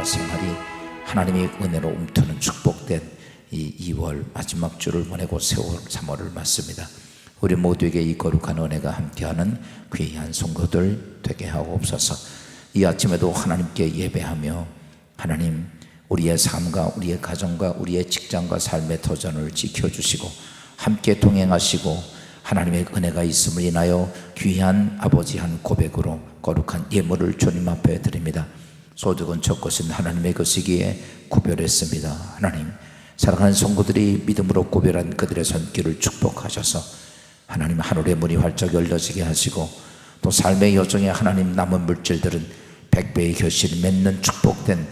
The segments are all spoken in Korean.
삶과 생활이 하나님의 은혜로 움트는 축복된 이 2월 마지막 주를 보내고 세월 3월을 맞습니다. 우리 모두에게 이 거룩한 은혜가 함께하는 귀한 성도들 되게 하옵소서. 이 아침에도 하나님께 예배하며 하나님 우리의 삶과 우리의 가정과 우리의 직장과 삶의 터전을 지켜주시고 함께 동행하시고 하나님의 은혜가 있음을 인하여 귀한 아버지 한 고백으로 거룩한 예물을 주님 앞에 드립니다. 소득은 첫 것은 하나님의 것이기에 구별했습니다. 하나님 사랑하는 성도들이 믿음으로 구별한 그들의 손길을 축복하셔서 하나님 하늘의 문이 활짝 열려지게 하시고 또 삶의 여정에 하나님 남은 물질들은 100배의 결실을 맺는 축복된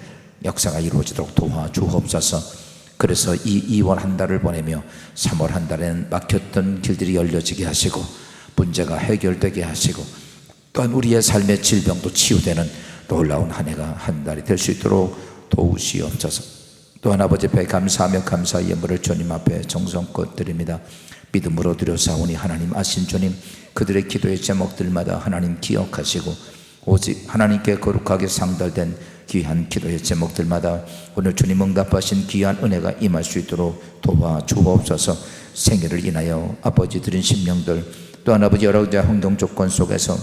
역사가 이루어지도록 도와주옵소서. 그래서 이 2월 한 달을 보내며 3월 한 달에는 막혔던 길들이 열려지게 하시고 문제가 해결되게 하시고 또한 우리의 삶의 질병도 치유되는 놀라운 한 해가 한 달이 될 수 있도록 도우시옵소서. 또한 아버지 앞에 감사하며 감사의 예물을 주님 앞에 정성껏 드립니다. 믿음으로 드려사오니 하나님 아신 주님 그들의 기도의 제목들마다 하나님 기억하시고 오직 하나님께 거룩하게 상달된 귀한 기도의 제목들마다 오늘 주님 응답하신 귀한 은혜가 임할 수 있도록 도와주옵소서. 생애를 인하여 아버지 드린 심령들 또한 아버지 여러 가지 환경 조건 속에서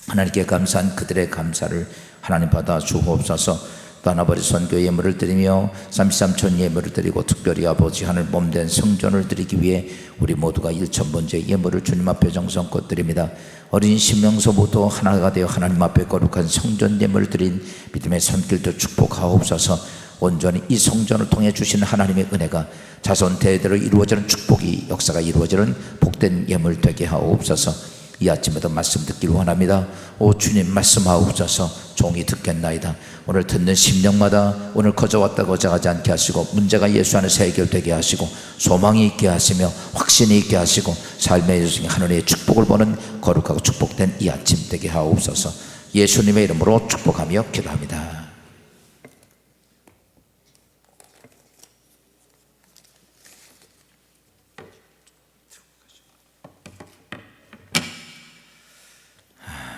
하나님께 감사한 그들의 감사를 하나님 받아 주옵소서. 또한 아버지 선교 예물을 드리며 33천 예물을 드리고 특별히 아버지 하늘 몸된 성전을 드리기 위해 우리 모두가 1,000번째 예물을 주님 앞에 정성껏 드립니다. 어린 신명서부터 하나가 되어 하나님 앞에 거룩한 성전 예물을 드린 믿음의 손길도 축복하옵소서. 온전히 이 성전을 통해 주신 하나님의 은혜가 자손 대대로 이루어지는 축복이 역사가 이루어지는 복된 예물 되게 하옵소서. 이 아침에도 말씀 듣기를 원합니다. 오 주님 말씀하옵소서. 종이 듣겠나이다. 오늘 듣는 심령마다 오늘 거저왔다 거저가지 않게 하시고 문제가 예수 안에서 해결되게 하시고 소망이 있게 하시며 확신이 있게 하시고 삶의 여정에 하늘의 축복을 보는 거룩하고 축복된 이 아침 되게 하옵소서. 예수님의 이름으로 축복하며 기도합니다.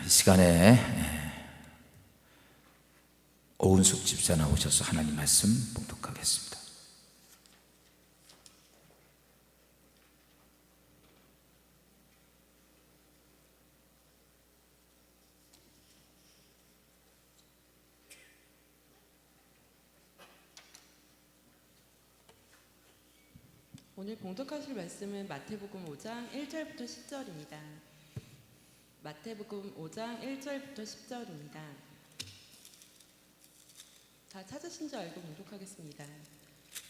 이 시간에 오은숙 집사 나오셔서 하나님 말씀 봉독하겠습니다. 오늘 봉독하실 말씀은 마태복음 5장 1절부터 10절입니다. 마태복음 5장 1절부터 10절입니다. 다 찾으신 줄 알고 봉독하겠습니다.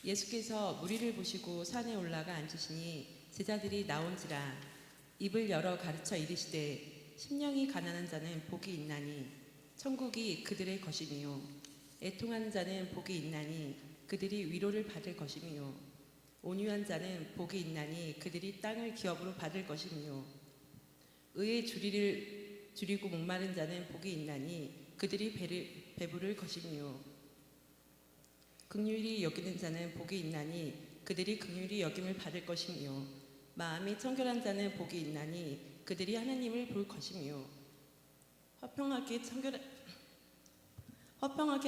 예수께서 무리를 보시고 산에 올라가 앉으시니 제자들이 나온지라 입을 열어 가르쳐 이르시되 심령이 가난한 자는 복이 있나니 천국이 그들의 것이며 애통하는 자는 복이 있나니 그들이 위로를 받을 것이며 온유한 자는 복이 있나니 그들이 땅을 기업으로 받을 것이며 의의 주리를 줄이고 목마른 자는 복이 있나니 그들이 배부를 것이며 긍휼히 여기는 자는 복이 있나니 그들이 긍휼히 여김을 받을 것이며 마음이 청결한 자는 복이 있나니 그들이 하나님을 볼 것이며 허평하게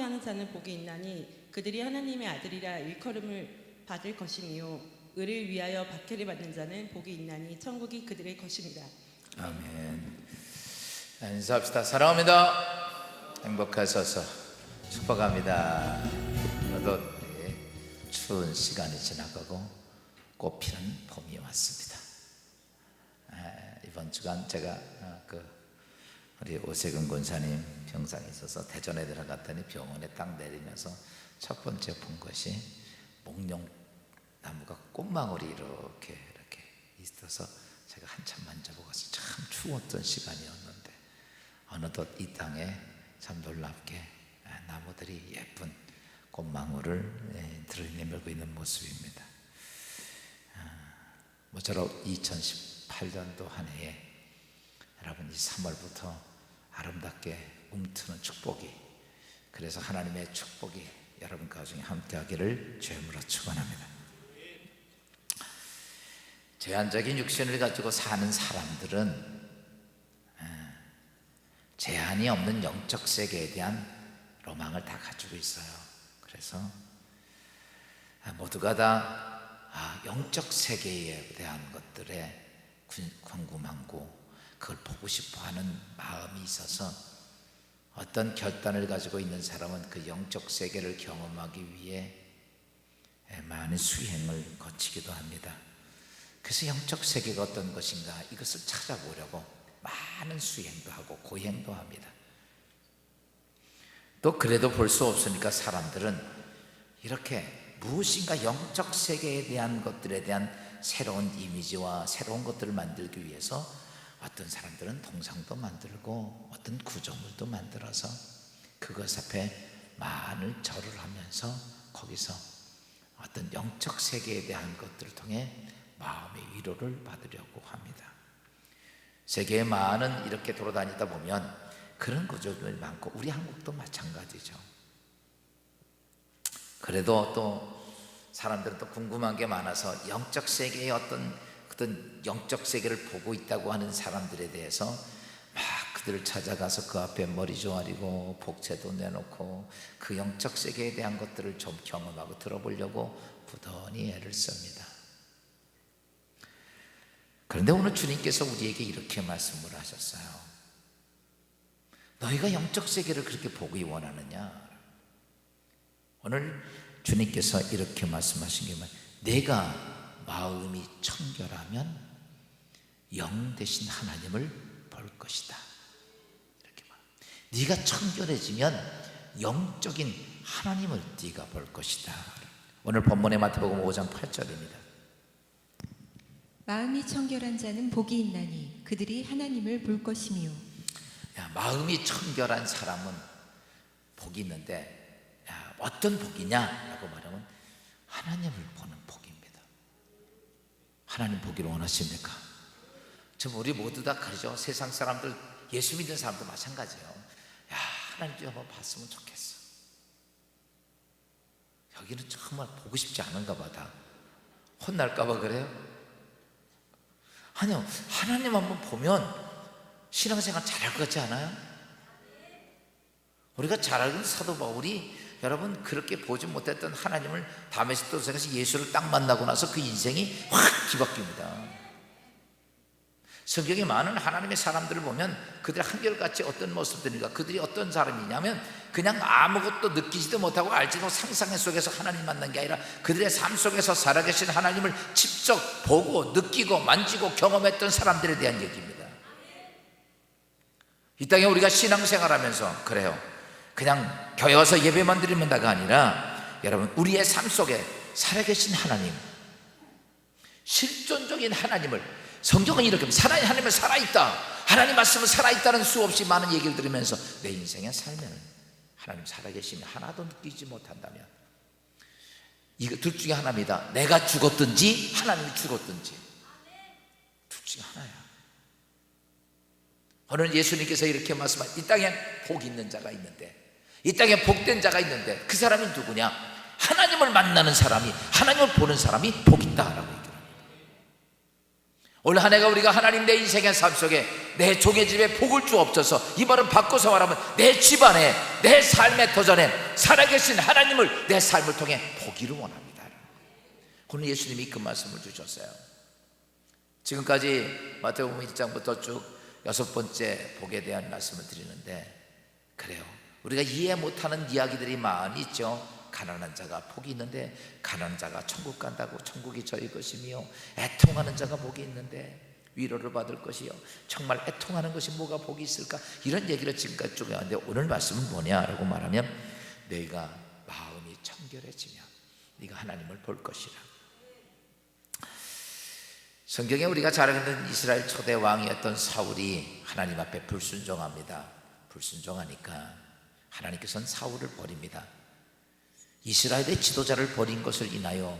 하는 자는 복이 있나니 그들이 하나님의 아들이라 일컬음을 받을 것이며 의를 위하여 박해를 받는 자는 복이 있나니 천국이 그들의 것입니다. 아멘. 인사합시다. 사랑합니다. 행복하셔서 축복합니다. 오늘도 추운 시간이 지나가고 꽃피는 봄이 왔습니다. 이번 주간 제가 우리 오세근 권사님 병상에 있어서 대전에 들어갔더니 병원에 딱 내리면서 첫 번째 본 것이 목련나무가 꽃망울이 이렇게 있어서 제가 한참 만져보고 참 추웠던 시간이었는데 어느덧 이 땅에 참 놀랍게 나무들이 예쁜 꽃망울을 들이내밀고 있는 모습입니다. 모처럼 2018년도 한 해에 여러분 이 3월부터 아름답게 움트는 축복이 그래서 하나님의 축복이 여러분 가정에 함께하기를 주님으로 축원합니다. 제한적인 육신을 가지고 사는 사람들은 제한이 없는 영적 세계에 대한 로망을 다 가지고 있어요. 그래서 모두가 다 영적 세계에 대한 것들에 궁금하고 그걸 보고 싶어하는 마음이 있어서 어떤 결단을 가지고 있는 사람은 그 영적 세계를 경험하기 위해 많은 수행을 거치기도 합니다. 그래서 영적 세계가 어떤 것인가 이것을 찾아보려고 많은 수행도 하고 고행도 합니다. 또 그래도 볼 수 없으니까 사람들은 이렇게 무엇인가 영적 세계에 대한 것들에 대한 새로운 이미지와 새로운 것들을 만들기 위해서 어떤 사람들은 동상도 만들고 어떤 구조물도 만들어서 그것 앞에 많은 절을 하면서 거기서 어떤 영적 세계에 대한 것들을 통해 마음의 위로를 받으려고 합니다. 세계에 많은 이렇게 돌아다니다 보면 그런 구조들이 많고 우리 한국도 마찬가지죠. 그래도 또 사람들은 또 궁금한 게 많아서 영적 세계의 어떤 영적 세계를 보고 있다고 하는 사람들에 대해서 막 그들을 찾아가서 그 앞에 머리 조아리고 복채도 내놓고 그 영적 세계에 대한 것들을 좀 경험하고 들어보려고 부단히 애를 씁니다. 그런데 오늘 주님께서 우리에게 이렇게 말씀을 하셨어요. 너희가 영적 세계를 그렇게 보기 원하느냐? 오늘 주님께서 이렇게 말씀하신 게 뭐냐? 내가 마음이 청결하면 영 대신 하나님을 볼 것이다. 이렇게 말. 네가 청결해지면 영적인 하나님을 네가 볼 것이다. 오늘 본문의 마태복음 5장 8절입니다. 마음이 청결한 자는 복이 있나니 그들이 하나님을 볼 것이며. 마음이 청결한 사람은 복이 있는데 어떤 복이냐라고 말하면 하나님을 보는 복입니다. 하나님 보기를 원하십니까? 우리 모두 다 그러죠. 세상 사람들, 예수 믿는 사람도 마찬가지예요. 하나님 좀 한번 봤으면 좋겠어. 여기는 정말 보고 싶지 않은가 봐. 다 혼날까 봐 그래요? 아니요, 하나님 한번 보면 신앙생활 잘할 것 같지 않아요? 우리가 잘 알고 있는 사도 바울이 여러분 그렇게 보지 못했던 하나님을 다메섹 도상에서 예수를 딱 만나고 나서 그 인생이 확 뒤바뀝니다. 성경에 많은 하나님의 사람들을 보면 그들 한결같이 어떤 모습들인가, 그들이 어떤 사람이냐면 그냥 아무것도 느끼지도 못하고 알지도 상상 속에서 하나님 만난 게 아니라 그들의 삶 속에서 살아계신 하나님을 직접 보고 느끼고 만지고 경험했던 사람들에 대한 얘기입니다. 이 땅에 우리가 신앙생활하면서 그래요, 그냥 교회 와서 예배만 드리면 다가 아니라 여러분 우리의 삶 속에 살아계신 하나님, 실존적인 하나님을, 성경은 이렇게 하나님은 살아있다, 하나님 말씀은 살아있다는 수없이 많은 얘기를 들으면서 내 인생의 삶에는 하나님 살아계심이 하나도 느끼지 못한다면 이거 둘 중에 하나입니다. 내가 죽었든지 하나님이 죽었든지, 둘 중에 하나야. 오늘 예수님께서 이렇게 말씀하신, 이 땅에 복 있는 자가 있는데, 이 땅에 복된 자가 있는데 그 사람이 누구냐? 하나님을 만나는 사람이, 하나님을 보는 사람이 복 있다라고 얘기합니다. 올 한 해가 우리가 하나님 내 인생의 삶 속에 내 종의 집에 복을 주옵소서, 이 말은 바꿔서 말하면 내 집안에, 내 삶의 도전에 살아계신 하나님을 내 삶을 통해 보기를 원합니다. 오늘 예수님이 그 말씀을 주셨어요. 지금까지 마태복음 1장부터 쭉 6번째 복에 대한 말씀을 드리는데, 그래요, 우리가 이해 못하는 이야기들이 많이 있죠. 가난한 자가 복이 있는데 가난한 자가 천국 간다고, 천국이 저희 것이며, 애통하는 자가 복이 있는데 위로를 받을 것이요, 정말 애통하는 것이 뭐가 복이 있을까, 이런 얘기를 지금까지 쭉 했는데 오늘 말씀은 뭐냐라고 말하면 너희가 마음이 청결해지면 네가 하나님을 볼 것이라. 성경에 우리가 잘 알고 있는 이스라엘 초대 왕이었던 사울이 하나님 앞에 불순종합니다. 불순종하니까 하나님께서는 사울을 버립니다. 이스라엘의 지도자를 버린 것을 인하여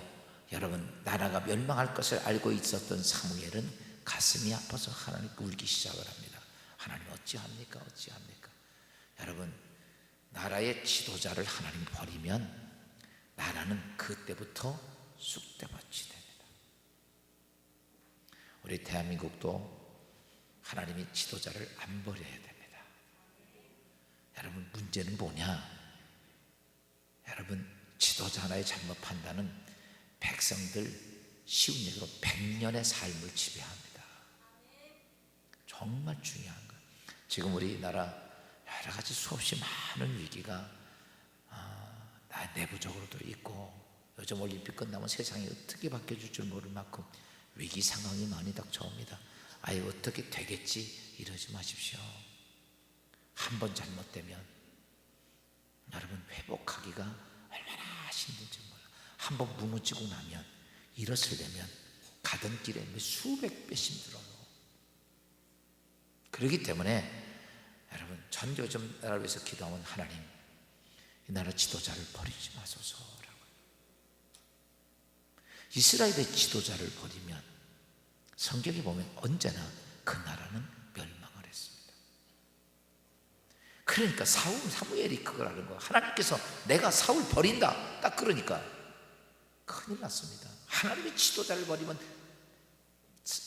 여러분 나라가 멸망할 것을 알고 있었던 사무엘은 가슴이 아파서 하나님께 울기 시작을 합니다. 하나님 어찌합니까? 어찌합니까? 여러분, 나라의 지도자를 하나님 버리면 나라는 그때부터 쑥대밭이 됩니다. 우리 대한민국도 하나님이 지도자를 안 버려야 됩니다. 여러분, 문제는 뭐냐? 여러분, 지도자 하나의 잘못 판단은 백성들 쉬운 얘기로 100년의 삶을 지배합니다. 정말 중요한 거예요. 지금 우리나라 여러 가지 수없이 많은 위기가 내부적으로도 있고, 요즘 올림픽 끝나면 세상이 어떻게 바뀌어질 줄 모를 만큼 위기 상황이 많이 닥쳐옵니다. 아예 어떻게 되겠지 이러지 마십시오. 한 번 잘못되면 여러분 회복하기가 얼마나 힘든지 몰라요. 한 번 무너지고 나면 일어서려면 가던 길에 수백 배 힘들어요. 그렇기 때문에 여러분, 전 요즘 나라를 위해서 기도하면 하나님, 이 나라 지도자를 버리지 마소서라고. 이스라엘의 지도자를 버리면 성경에 보면 언제나 그 나라는 멸망을 했습니다. 그러니까 사무엘이 그걸 하는 거예요. 하나님께서 내가 사울 버린다, 딱 그러니까 큰일 났습니다. 하나님의 지도자를 버리면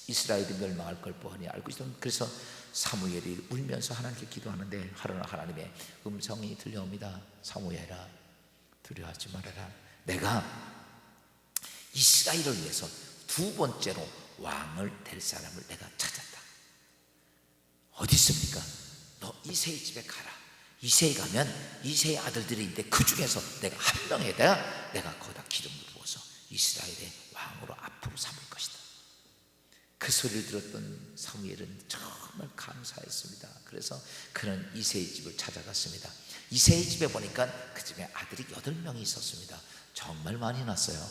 이스라엘이 멸망할 걸 뻔히 알고 있었던. 그래서 사무엘이 울면서 하나님께 기도하는데 하나님의 음성이 들려옵니다. 사무엘아, 두려워하지 말아라. 내가 이스라엘을 위해서 두 번째로 왕을 될 사람을 내가 찾았다. 어디 있습니까? 너 이새의 집에 가라. 이새에 가면 이새의 아들들이 있는데 그 중에서 내가 한 명에다가 내가 거기다 기름을 부어서 이스라엘의 왕으로 앞으로 삼을 것이다. 그 소리를 들었던 사무엘은 정말 감사했습니다. 그래서 그는 이새의 집을 찾아갔습니다. 이새의 집에 보니까 그 집에 아들이 8명이 있었습니다. 정말 많이 났어요.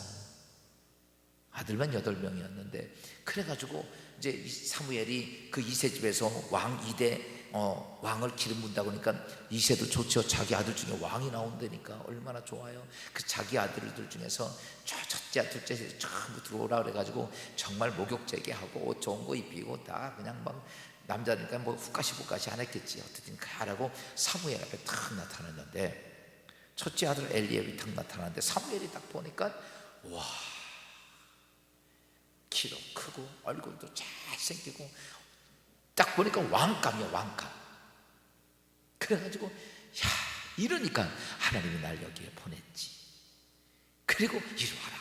아들만 8명이었는데, 그래가지고 이제 사무엘이 그 이새 집에서 왕 2대 왕을 기름 붓다고 하니까 이새도 좋죠. 자기 아들 중에 왕이 나온다니까 얼마나 좋아요. 그 자기 아들들 중에서 첫째, 둘째 전부 들어오라 그래가지고 정말 목욕제게 하고 옷 좋은 거 입히고 다 그냥 막 남자니까 뭐 후까시 안 했겠지. 어쨌든 가라고 사무엘 앞에 탁 나타났는데, 첫째 아들 엘리압이 탁 나타났는데 사무엘이 딱 보니까 와, 키도 크고 얼굴도 잘생기고 딱 보니까 왕감이야, 왕감. 그래가지고 야, 이러니까 하나님이 날 여기에 보냈지. 그리고 이리 와라.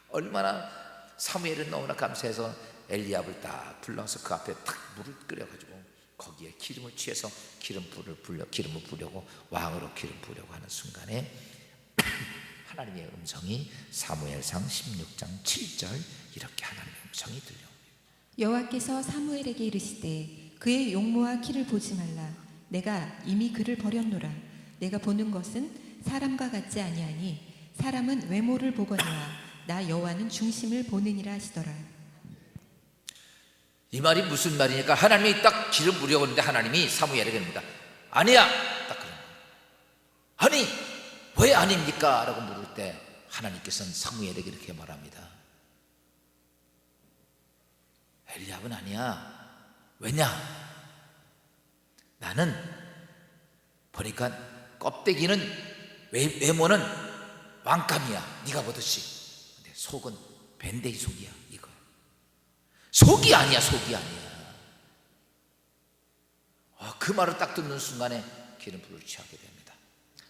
얼마나 사무엘은 너무나 감사해서 엘리압을 딱 불러서 그 앞에 탁 물을 끓여가지고 거기에 기름을 취해서 기름을 부려고 왕으로 기름 부려고 하는 순간에 하나님의 음성이 사무엘상 16장 7절 이렇게 하나님의 음성이 들려옵니다. 여호와께서 사무엘에게 이르시되 그의 용모와 키를 보지 말라. 내가 이미 그를 버렸노라. 내가 보는 것은 사람과 같지 아니하니 사람은 외모를 보거니와 나 여호와는 중심을 보느니라 하시더라. 이 말이 무슨 말이니까 하나님이 딱 기름 부려고 하는데 하나님이 사무엘에게 합니다. 아니야, 딱 그런 거예요. 아니 왜 아닙니까? 라고 물을 때 하나님께서는 사무엘에게 이렇게 말합니다. 엘리압은 아니야. 왜냐? 나는 보니까 껍데기는 외모는 왕감이야, 네가 보듯이. 근데 속은 밴데이 속이야. 이거 속이 아니야, 속이 아니야. 그 말을 딱 듣는 순간에 기름불을 취하게 됩니다.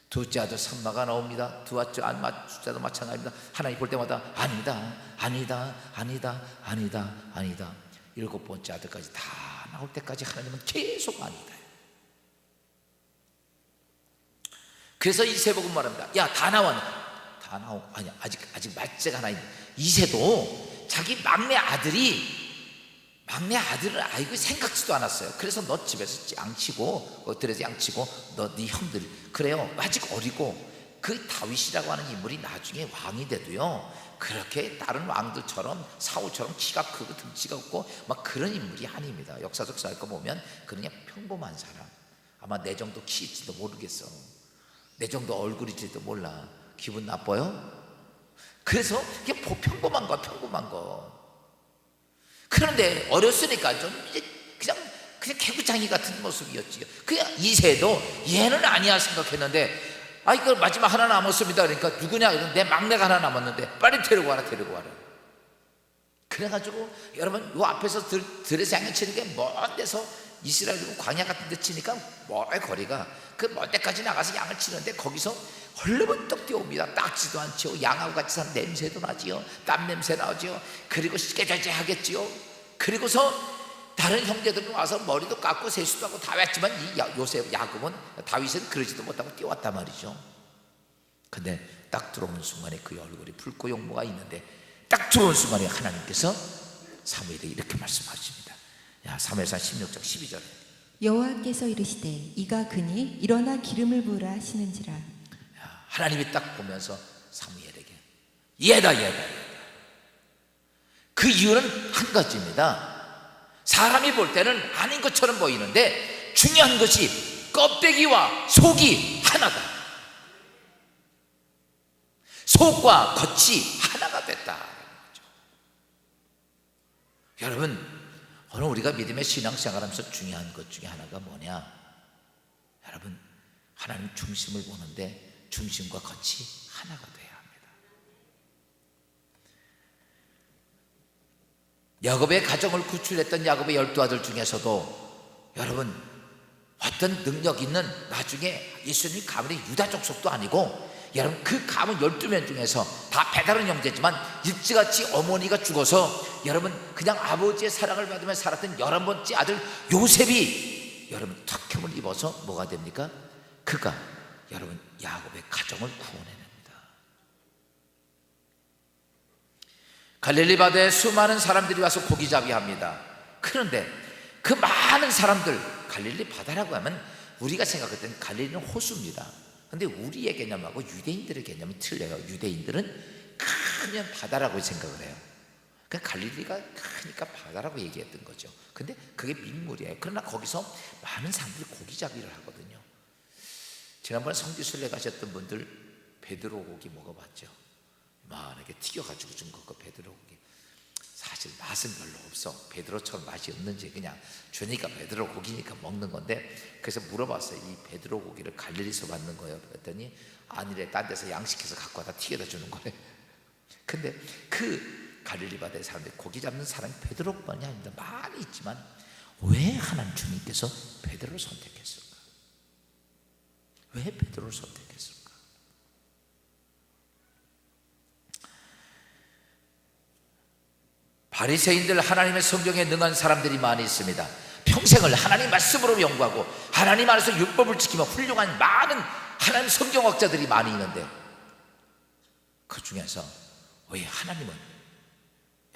둘째 아들 삼마가 나옵니다. 둘째도 마찬가지입니다. 하나님 볼 때마다 아니다, 아니다, 아니다, 아니다, 아니다. 7번째 아들까지 다 나올 때까지 하나님은 계속 아니다. 그래서 이새복음 말합니다. 야, 다 나왔네. 다 나오고 아니 아직 말째가 하나 있네. 이새도 자기 막내 아들을 아이고 생각지도 않았어요. 그래서 너 집에서 양치고 들에서 양치고 너 네 형들 그래요. 아직 어리고 그 다윗이라고 하는 인물이 나중에 왕이 돼도요 그렇게 다른 왕들처럼 사울처럼 키가 크고 등치가 없고 막 그런 인물이 아닙니다. 역사적 사회과 보면 그냥 평범한 사람. 아마 내 정도 키일지도 모르겠어. 내 정도 얼굴일지도 몰라. 기분 나빠요? 그래서 이게 평범한 거. 그런데 어렸으니까 좀 이제 그냥 개구장이 같은 모습이었지요. 그냥 이새도 얘는 아니야 생각했는데 이거 마지막 하나 남았습니다. 그러니까 누구냐? 내 막내가 하나 남았는데 빨리 데리고 와라. 그래가지고 여러분 요 앞에서 들에서 양을 치는 게 먼 데서 이스라엘 광야 같은 데 치니까 멀 거리가 그 먼 데까지 나가서 양을 치는데 거기서 헐레벌떡 뛰어옵니다. 닦지도 않죠. 양하고 같이 사는 냄새도 나지요. 땀 냄새 나죠. 그리고 씻겨줘야 하겠지요. 그리고서 다른 형제들은 와서 머리도 깎고 세수도 하고 다 했지만 이 요셉 야곱은 다윗은 그러지도 못하고 뛰어왔단 말이죠. 근데 딱 들어오는 순간에 그의 얼굴이 붉고 용모가 있는데 딱 들어오는 순간에 하나님께서 사무엘에게 이렇게 말씀하십니다. 사무엘상 16장 12절에 여호와께서 이르시되 이가 그니 일어나 기름을 부으라 하시는지라. 하나님이 딱 보면서 사무엘에게 얘다. 그 이유는 한 가지입니다. 사람이 볼 때는 아닌 것처럼 보이는데 중요한 것이 껍데기와 속이 하나다. 속과 겉이 하나가 됐다. 여러분, 오늘 우리가 믿음의 신앙생활하면서 중요한 것 중에 하나가 뭐냐? 여러분, 하나님 중심을 보는데 중심과 겉이 하나가 돼야 합니다. 야곱의 가정을 구출했던 야곱의 12아들 중에서도 여러분 어떤 능력 있는 나중에 예수님이 가문의 유다 족속도 아니고 여러분 그 가문 12명 중에서 다 배다른 형제지만 일찌감치 어머니가 죽어서 여러분 그냥 아버지의 사랑을 받으며 살았던 11번째 아들 요셉이 여러분 탁함을 입어서 뭐가 됩니까? 그가 여러분 야곱의 가정을 구원해냅니다. 갈릴리 바다에 수많은 사람들이 와서 고기잡이 합니다. 그런데 그 많은 사람들, 갈릴리 바다라고 하면 우리가 생각할 때는 갈릴리는 호수입니다. 근데 우리의 개념하고 유대인들의 개념이 틀려요. 유대인들은 크면 바다라고 생각을 해요. 그러니까 갈릴리가 크니까 바다라고 얘기했던 거죠. 근데 그게 민물이에요. 그러나 거기서 많은 사람들이 고기잡이를 하거든요. 지난번에 성지순례 가셨던 분들 베드로 고기 먹어봤죠? 이렇게 튀겨가지고 준 거, 베드로 고기. 사실 맛은 별로 없어. 베드로처럼 맛이 없는지 그냥 주니까 베드로 고기니까 먹는 건데, 그래서 물어봤어요. 이 베드로 고기를 갈릴리에서 받는 거예요? 그랬더니 아니래, 딴 데서 양식해서 갖고 와다 튀겨다 주는 거래. 근데 그 갈릴리 바다의 사람들이 고기 잡는 사람이 베드로뿐만이 아닙니다. 많이 있지만 왜 하나님 주님께서 베드로를 선택했을까? 왜 베드로를 선택했을까? 바리새인들, 하나님의 성경에 능한 사람들이 많이 있습니다. 평생을 하나님 말씀으로 연구하고 하나님 안에서 율법을 지키며 훌륭한 많은 하나님 성경학자들이 많이 있는데 그 중에서 왜 하나님은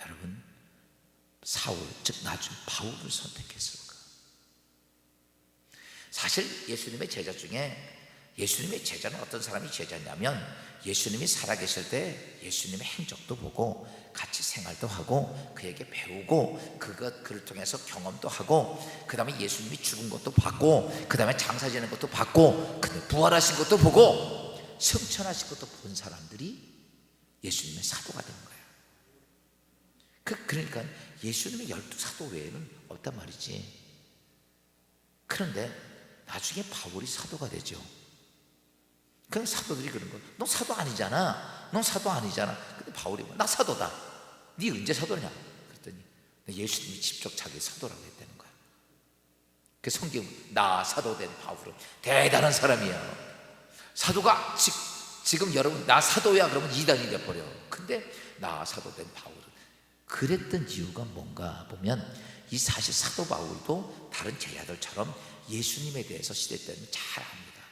여러분 사울, 즉 나중 바울을 선택했을까? 사실 예수님의 제자 중에, 예수님의 제자는 어떤 사람이 제자냐면 예수님이 살아계실 때 예수님의 행적도 보고 같이 생활도 하고 그에게 배우고 그를 통해서 경험도 하고, 그 다음에 예수님이 죽은 것도 봤고, 그 다음에 장사 지는 것도 봤고, 근데 부활하신 것도 보고 승천하신 것도 본 사람들이 예수님의 사도가 된 거예요. 그러니까 예수님의 12사도 외에는 없단 말이지. 그런데 나중에 바울이 사도가 되죠. 그 사도들이 그런 거예요. 너 사도 아니잖아. 너 사도 아니잖아. 근데 바울이 나 사도다. 네 언제 사도냐? 그랬더니 예수님이 직접 자기 사도라고 했다는 거야. 그 성경 나 사도된 바울은 대단한 사람이야. 사도가 지금 여러분 나 사도야 그러면 이단이 돼버려. 근데 나 사도된 바울은 그랬던 이유가 뭔가 보면, 이 사실 사도 바울도 다른 제자들처럼 예수님에 대해서 시대 때는 잘 압니다.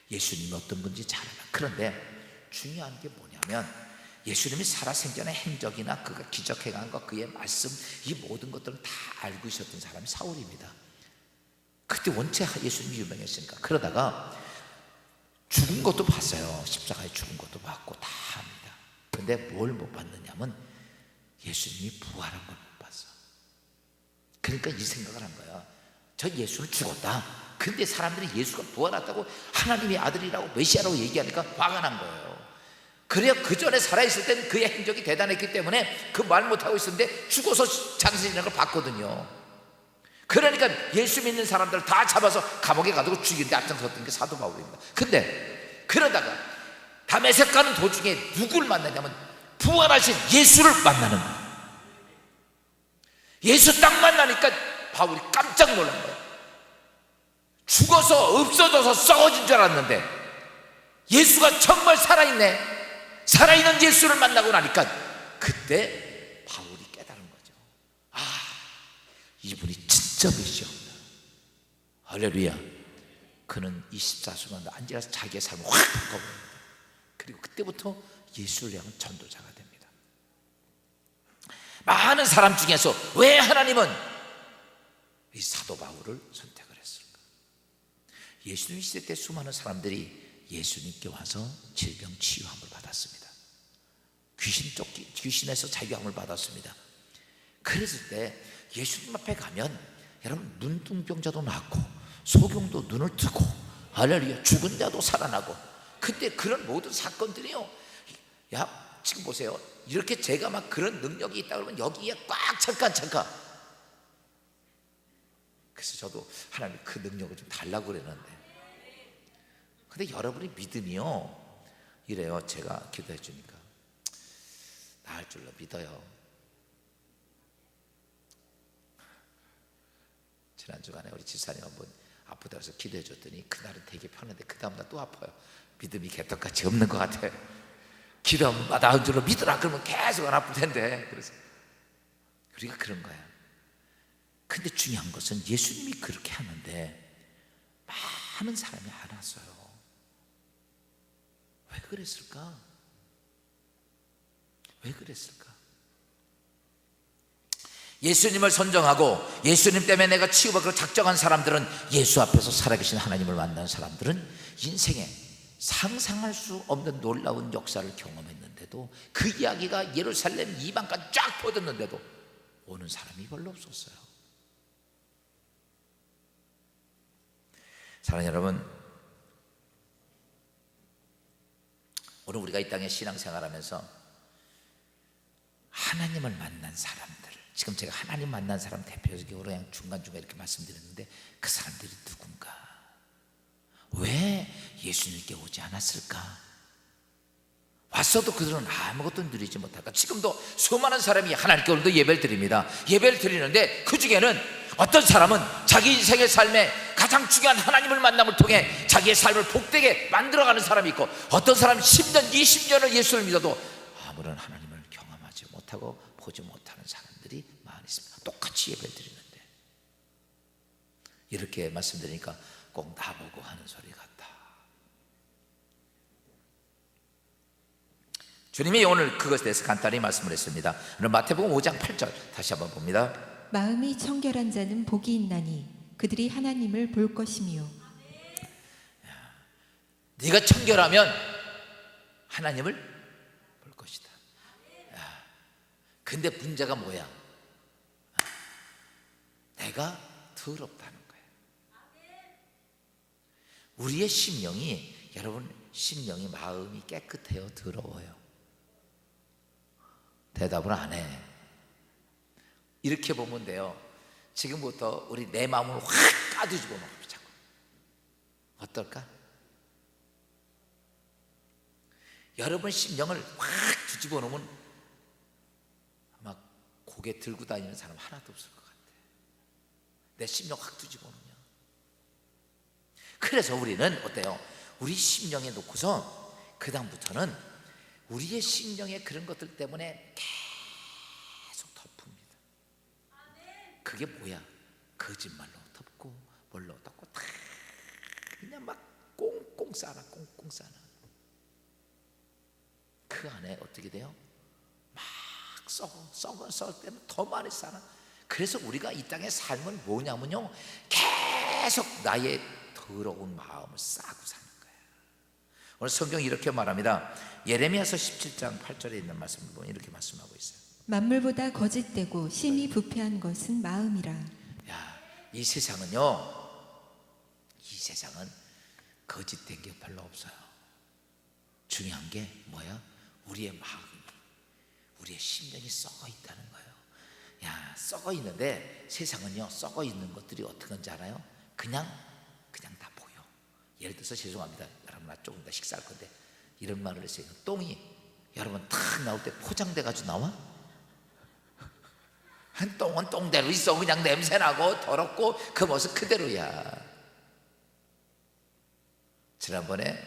예수님이 어떤 분인지 잘 알아. 그런데 중요한 게 뭐냐면 예수님이 살아생전의 행적이나 그가 기적행한 것, 그의 말씀, 이 모든 것들은 다 알고 있었던 사람이 사울입니다. 그때 원체 예수님이 유명했으니까. 그러다가 죽은 것도 봤어요. 십자가에 죽은 것도 봤고 다 합니다. 근데 뭘 못 봤느냐면 예수님이 부활한 걸 못 봤어. 그러니까 이 생각을 한 거야. 저 예수는 죽었다. 근데 사람들이 예수가 부활했다고 하나님의 아들이라고 메시아라고 얘기하니까 화가 난 거예요. 그래야 그 전에 살아있을 때는 그의 행적이 대단했기 때문에 그 말 못하고 있었는데 죽어서 장세지는 걸 봤거든요. 그러니까 예수 믿는 사람들을 다 잡아서 감옥에 가두고 죽이는데 앞장섰던 게 사도 바울입니다. 근데 그러다가 다메섹 가는 도중에 누구를 만나냐면 부활하신 예수를 만나는 거예요. 예수 딱 만나니까 바울이 깜짝 놀란 거예요. 죽어서 없어져서 썩어진 줄 알았는데 예수가 정말 살아있네. 살아있는 예수를 만나고 나니까 그때 바울이 깨달은 거죠. 이분이 진짜 메시아구나. 할렐루야. 그는 24시간 앉아서 자기의 삶을 확 바꿔버립니다. 그리고 그때부터 예수를 향한 전도자가 됩니다. 많은 사람 중에서 왜 하나님은 이 사도 바울을 선택을 했을까? 예수님 시대 때 수많은 사람들이 예수님께 와서 질병 치유함을 받았습니다. 귀신에서 자유함을 받았습니다. 그랬을 때 예수님 앞에 가면 여러분 눈동병자도 낫고 소경도 눈을 뜨고 할렐루야 죽은 자도 살아나고 그때 그런 모든 사건들이요. 야 지금 보세요. 이렇게 제가 막 그런 능력이 있다 그러면 여기에 꽉 잠깐 그래서 저도 하나님 그 능력을 좀 달라고 그랬는데 근데 여러분의 믿음이요 이래요. 제가 기도해 주니까 나을 줄로 믿어요. 지난 주간에 우리 집사님 한번 아프다고 해서 기도해 줬더니 그날은 되게 편한데 그 다음날 또 아파요. 믿음이 개떡같이 없는 것 같아요. 기도하면 나을 줄로 믿으라 그러면 계속 안 아플 텐데. 그래서 우리가 그런 거야. 근데 중요한 것은 예수님이 그렇게 하는데 많은 사람이 안 왔어요. 왜 그랬을까? 왜 그랬을까? 예수님을 선정하고 예수님 때문에 내가 치유받기로 작정한 사람들은 예수 앞에서 살아계신 하나님을 만난 사람들은 인생에 상상할 수 없는 놀라운 역사를 경험했는데도 그 이야기가 예루살렘 이방까지 쫙 퍼졌는데도 오는 사람이 별로 없었어요. 사랑하는 여러분, 오늘 우리가 이 땅에 신앙생활하면서 하나님을 만난 사람들, 지금 제가 하나님 만난 사람 대표적으로 그냥 중간중간 이렇게 말씀드렸는데 그 사람들이 누군가? 왜 예수님께 오지 않았을까? 왔어도 그들은 아무것도 누리지 못할까? 지금도 수많은 사람이 하나님께 오늘도 예배를 드립니다. 예배를 드리는데 그 중에는 어떤 사람은 자기 인생의 삶에 가장 중요한 하나님을 만남을 통해 자기의 삶을 복되게 만들어가는 사람이 있고 어떤 사람은 10년, 20년을 예수를 믿어도 아무런 하나님을 경험하지 못하고 보지 못하는 사람들이 많이 있습니다. 똑같이 예배를 드리는데 이렇게 말씀드리니까 꼭 나보고 하는 소리 같다. 주님이 오늘 그것에 대해서 간단히 말씀을 했습니다. 오늘 마태복음 5장 8절 다시 한번 봅니다. 마음이 청결한 자는 복이 있나니 그들이 하나님을 볼 것이며. 네가 청결하면 하나님을 볼 것이다. 근데 문제가 뭐야? 내가 더럽다는 거야. 우리의 심령이, 여러분 심령이, 마음이 깨끗해요, 더러워요? 대답을 안 해. 이렇게 보면 돼요. 지금부터 우리 내 마음을 확 까뒤집어 놓자고. 어떨까? 여러분 심령을 확 뒤집어 놓으면 아마 고개 들고 다니는 사람 하나도 없을 것 같아. 내 심령 확 뒤집어 놓으면. 그래서 우리는 어때요? 우리 심령에 놓고서 그 다음부터는 우리의 심령의 그런 것들 때문에 계속 덮습니다. 그게 뭐야? 거짓말로 덮고 뭘로 덮고 다 그냥 막 꽁꽁 싸나 꽁꽁 싸나. 그 안에 어떻게 돼요? 막 썩을 때는 더 많이 싸나. 그래서 우리가 이 땅의 삶은 뭐냐면요, 계속 나의 더러운 마음을 싸고 사는 거예요. 오늘 성경이 이렇게 말합니다. 예레미야서 17장 8절에 있는 말씀을 보면 이렇게 말씀하고 있어요. 만물보다 거짓되고 심히 부패한 것은 마음이라. 이 세상은요, 이 세상은 거짓된 게 별로 없어요. 중요한 게 뭐야? 우리의 마음, 우리의 심령이 썩어 있다는 거예요. 썩어 있는데 세상은요, 썩어 있는 것들이 어떻게 하는지 알아요? 그냥 다 보여. 예를 들어서 죄송합니다. 여러분, 나 조금 더 식사할 건데 이런 말을 했어요. 똥이 여러분 탁 나올 때 포장돼 가지고 나와? 한 똥은 똥대로 있어. 그냥 냄새나고 더럽고 그 모습 그대로야. 지난번에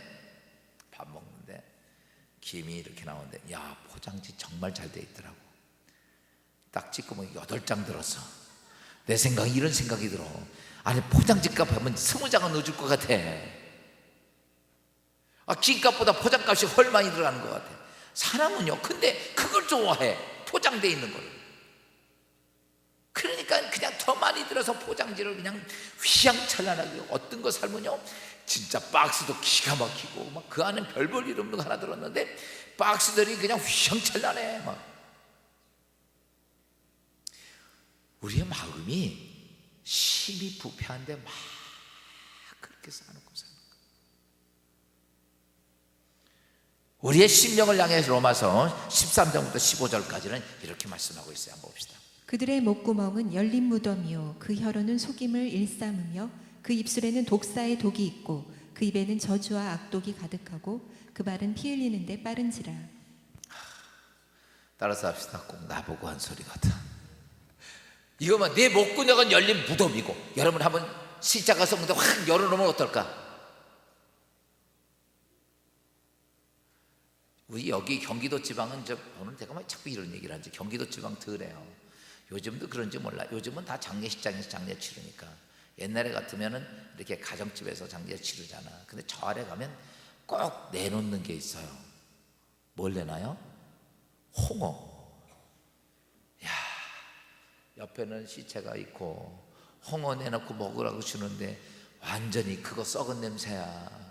김이 이렇게 나오는데, 야, 포장지 정말 잘 돼 있더라고. 딱 찍고 보니 8장 들었어. 내 생각에 이런 생각이 들어. 아니, 포장지 값 하면 20장은 넣어줄 것 같아. 김값보다 포장값이 훨 많이 들어가는 것 같아. 사람은요, 근데 그걸 좋아해. 포장돼 있는 걸. 그러니까 그냥 더 많이 들어서 포장지를 그냥 휘황찬란하게, 어떤 거 살면요 진짜 박스도 기가 막히고 막 그 안에 별 볼 일 없는 거 하나 들었는데 박스들이 그냥 휘황찬란해. 막 우리의 마음이 심히 부패한데 막 그렇게 쌓아놓고 사는 거예요. 우리의 심령을 향해서 로마서 13장부터 15절까지는 이렇게 말씀하고 있어요. 한번 봅시다. 그들의 목구멍은 열린 무덤이요 그 혀로는 속임을 일삼으며 그 입술에는 독사의 독이 있고 그 입에는 저주와 악독이 가득하고 그 발은 피 흘리는데 빠른지라. 따라서 합시다. 꼭 나보고 한 소리 같아. 이거만 내 목구멍은 열린 무덤이고, 여러분 한번 십자가 무덤 확 열어놓으면 어떨까? 우리 여기 경기도 지방은 오늘 제가 막 자꾸 이런 얘기를 하지. 경기도 지방 덜해요. 요즘도 그런지 몰라. 요즘은 다 장례식장에서 장례 치르니까. 옛날에 같으면은 이렇게 가정집에서 장례 치르잖아. 근데 저 아래 가면 꼭 내놓는 게 있어요. 뭘 내놔요? 홍어. 야, 옆에는 시체가 있고 홍어 내놓고 먹으라고 주는데 완전히 그거 썩은 냄새야.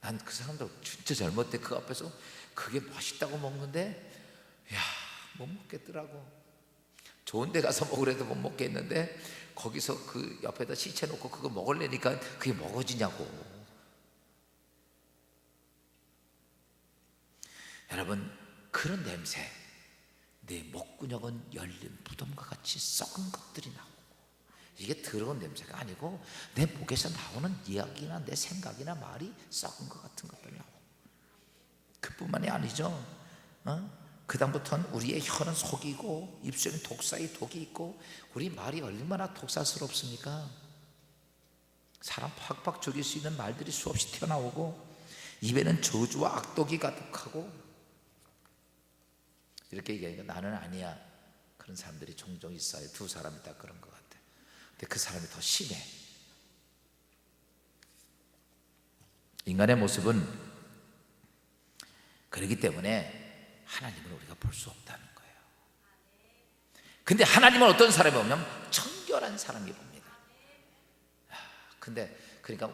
난 그 사람들 진짜 잘못돼. 그 앞에서 그게 맛있다고 먹는데, 야, 못 먹겠더라고. 좋은 데 가서 먹으래도 못 먹겠는데 거기서 그 옆에다 시체 놓고 그거 먹으려니까 그게 먹어지냐고. 여러분, 그런 냄새, 내 목구멍은 열린 무덤과 같이 썩은 것들이 나오고, 이게 더러운 냄새가 아니고 내 목에서 나오는 이야기나 내 생각이나 말이 썩은 것 같은 것들이 나오고, 그뿐만이 아니죠. 그 다음부터는 우리의 혀는 속이고 입술에는 독사의 독이 있고. 우리 말이 얼마나 독사스럽습니까? 사람 팍팍 죽일 수 있는 말들이 수없이 튀어나오고, 입에는 저주와 악독이 가득하고. 이렇게 얘기하니까 나는 아니야, 그런 사람들이 종종 있어요. 두 사람이 다 그런 것 같아. 근데 그 사람이 더 심해. 인간의 모습은 그렇기 때문에 하나님을 우리가 볼 수 없다는 거예요. 근데 하나님은 어떤 사람이 보면 청결한 사람이 봅니다. 근데 그러니까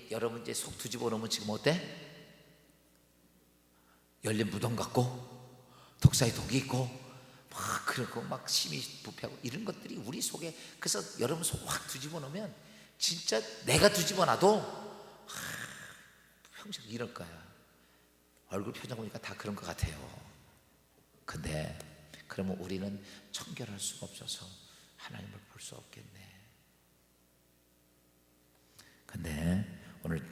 여러분 이제 속 뒤집어 놓으면 지금 어때? 열린 무덤 같고 독사의 독이 있고 막 그러고 막 심히 부패하고 이런 것들이 우리 속에. 그래서 여러분 속 확 뒤집어 놓으면 진짜 내가 뒤집어 놔도 평생 이럴 거야. 얼굴 표정 보니까 다 그런 것 같아요. 근데 그러면 우리는 청결할 수가 없어서 하나님을 볼 수 없겠네. 근데 오늘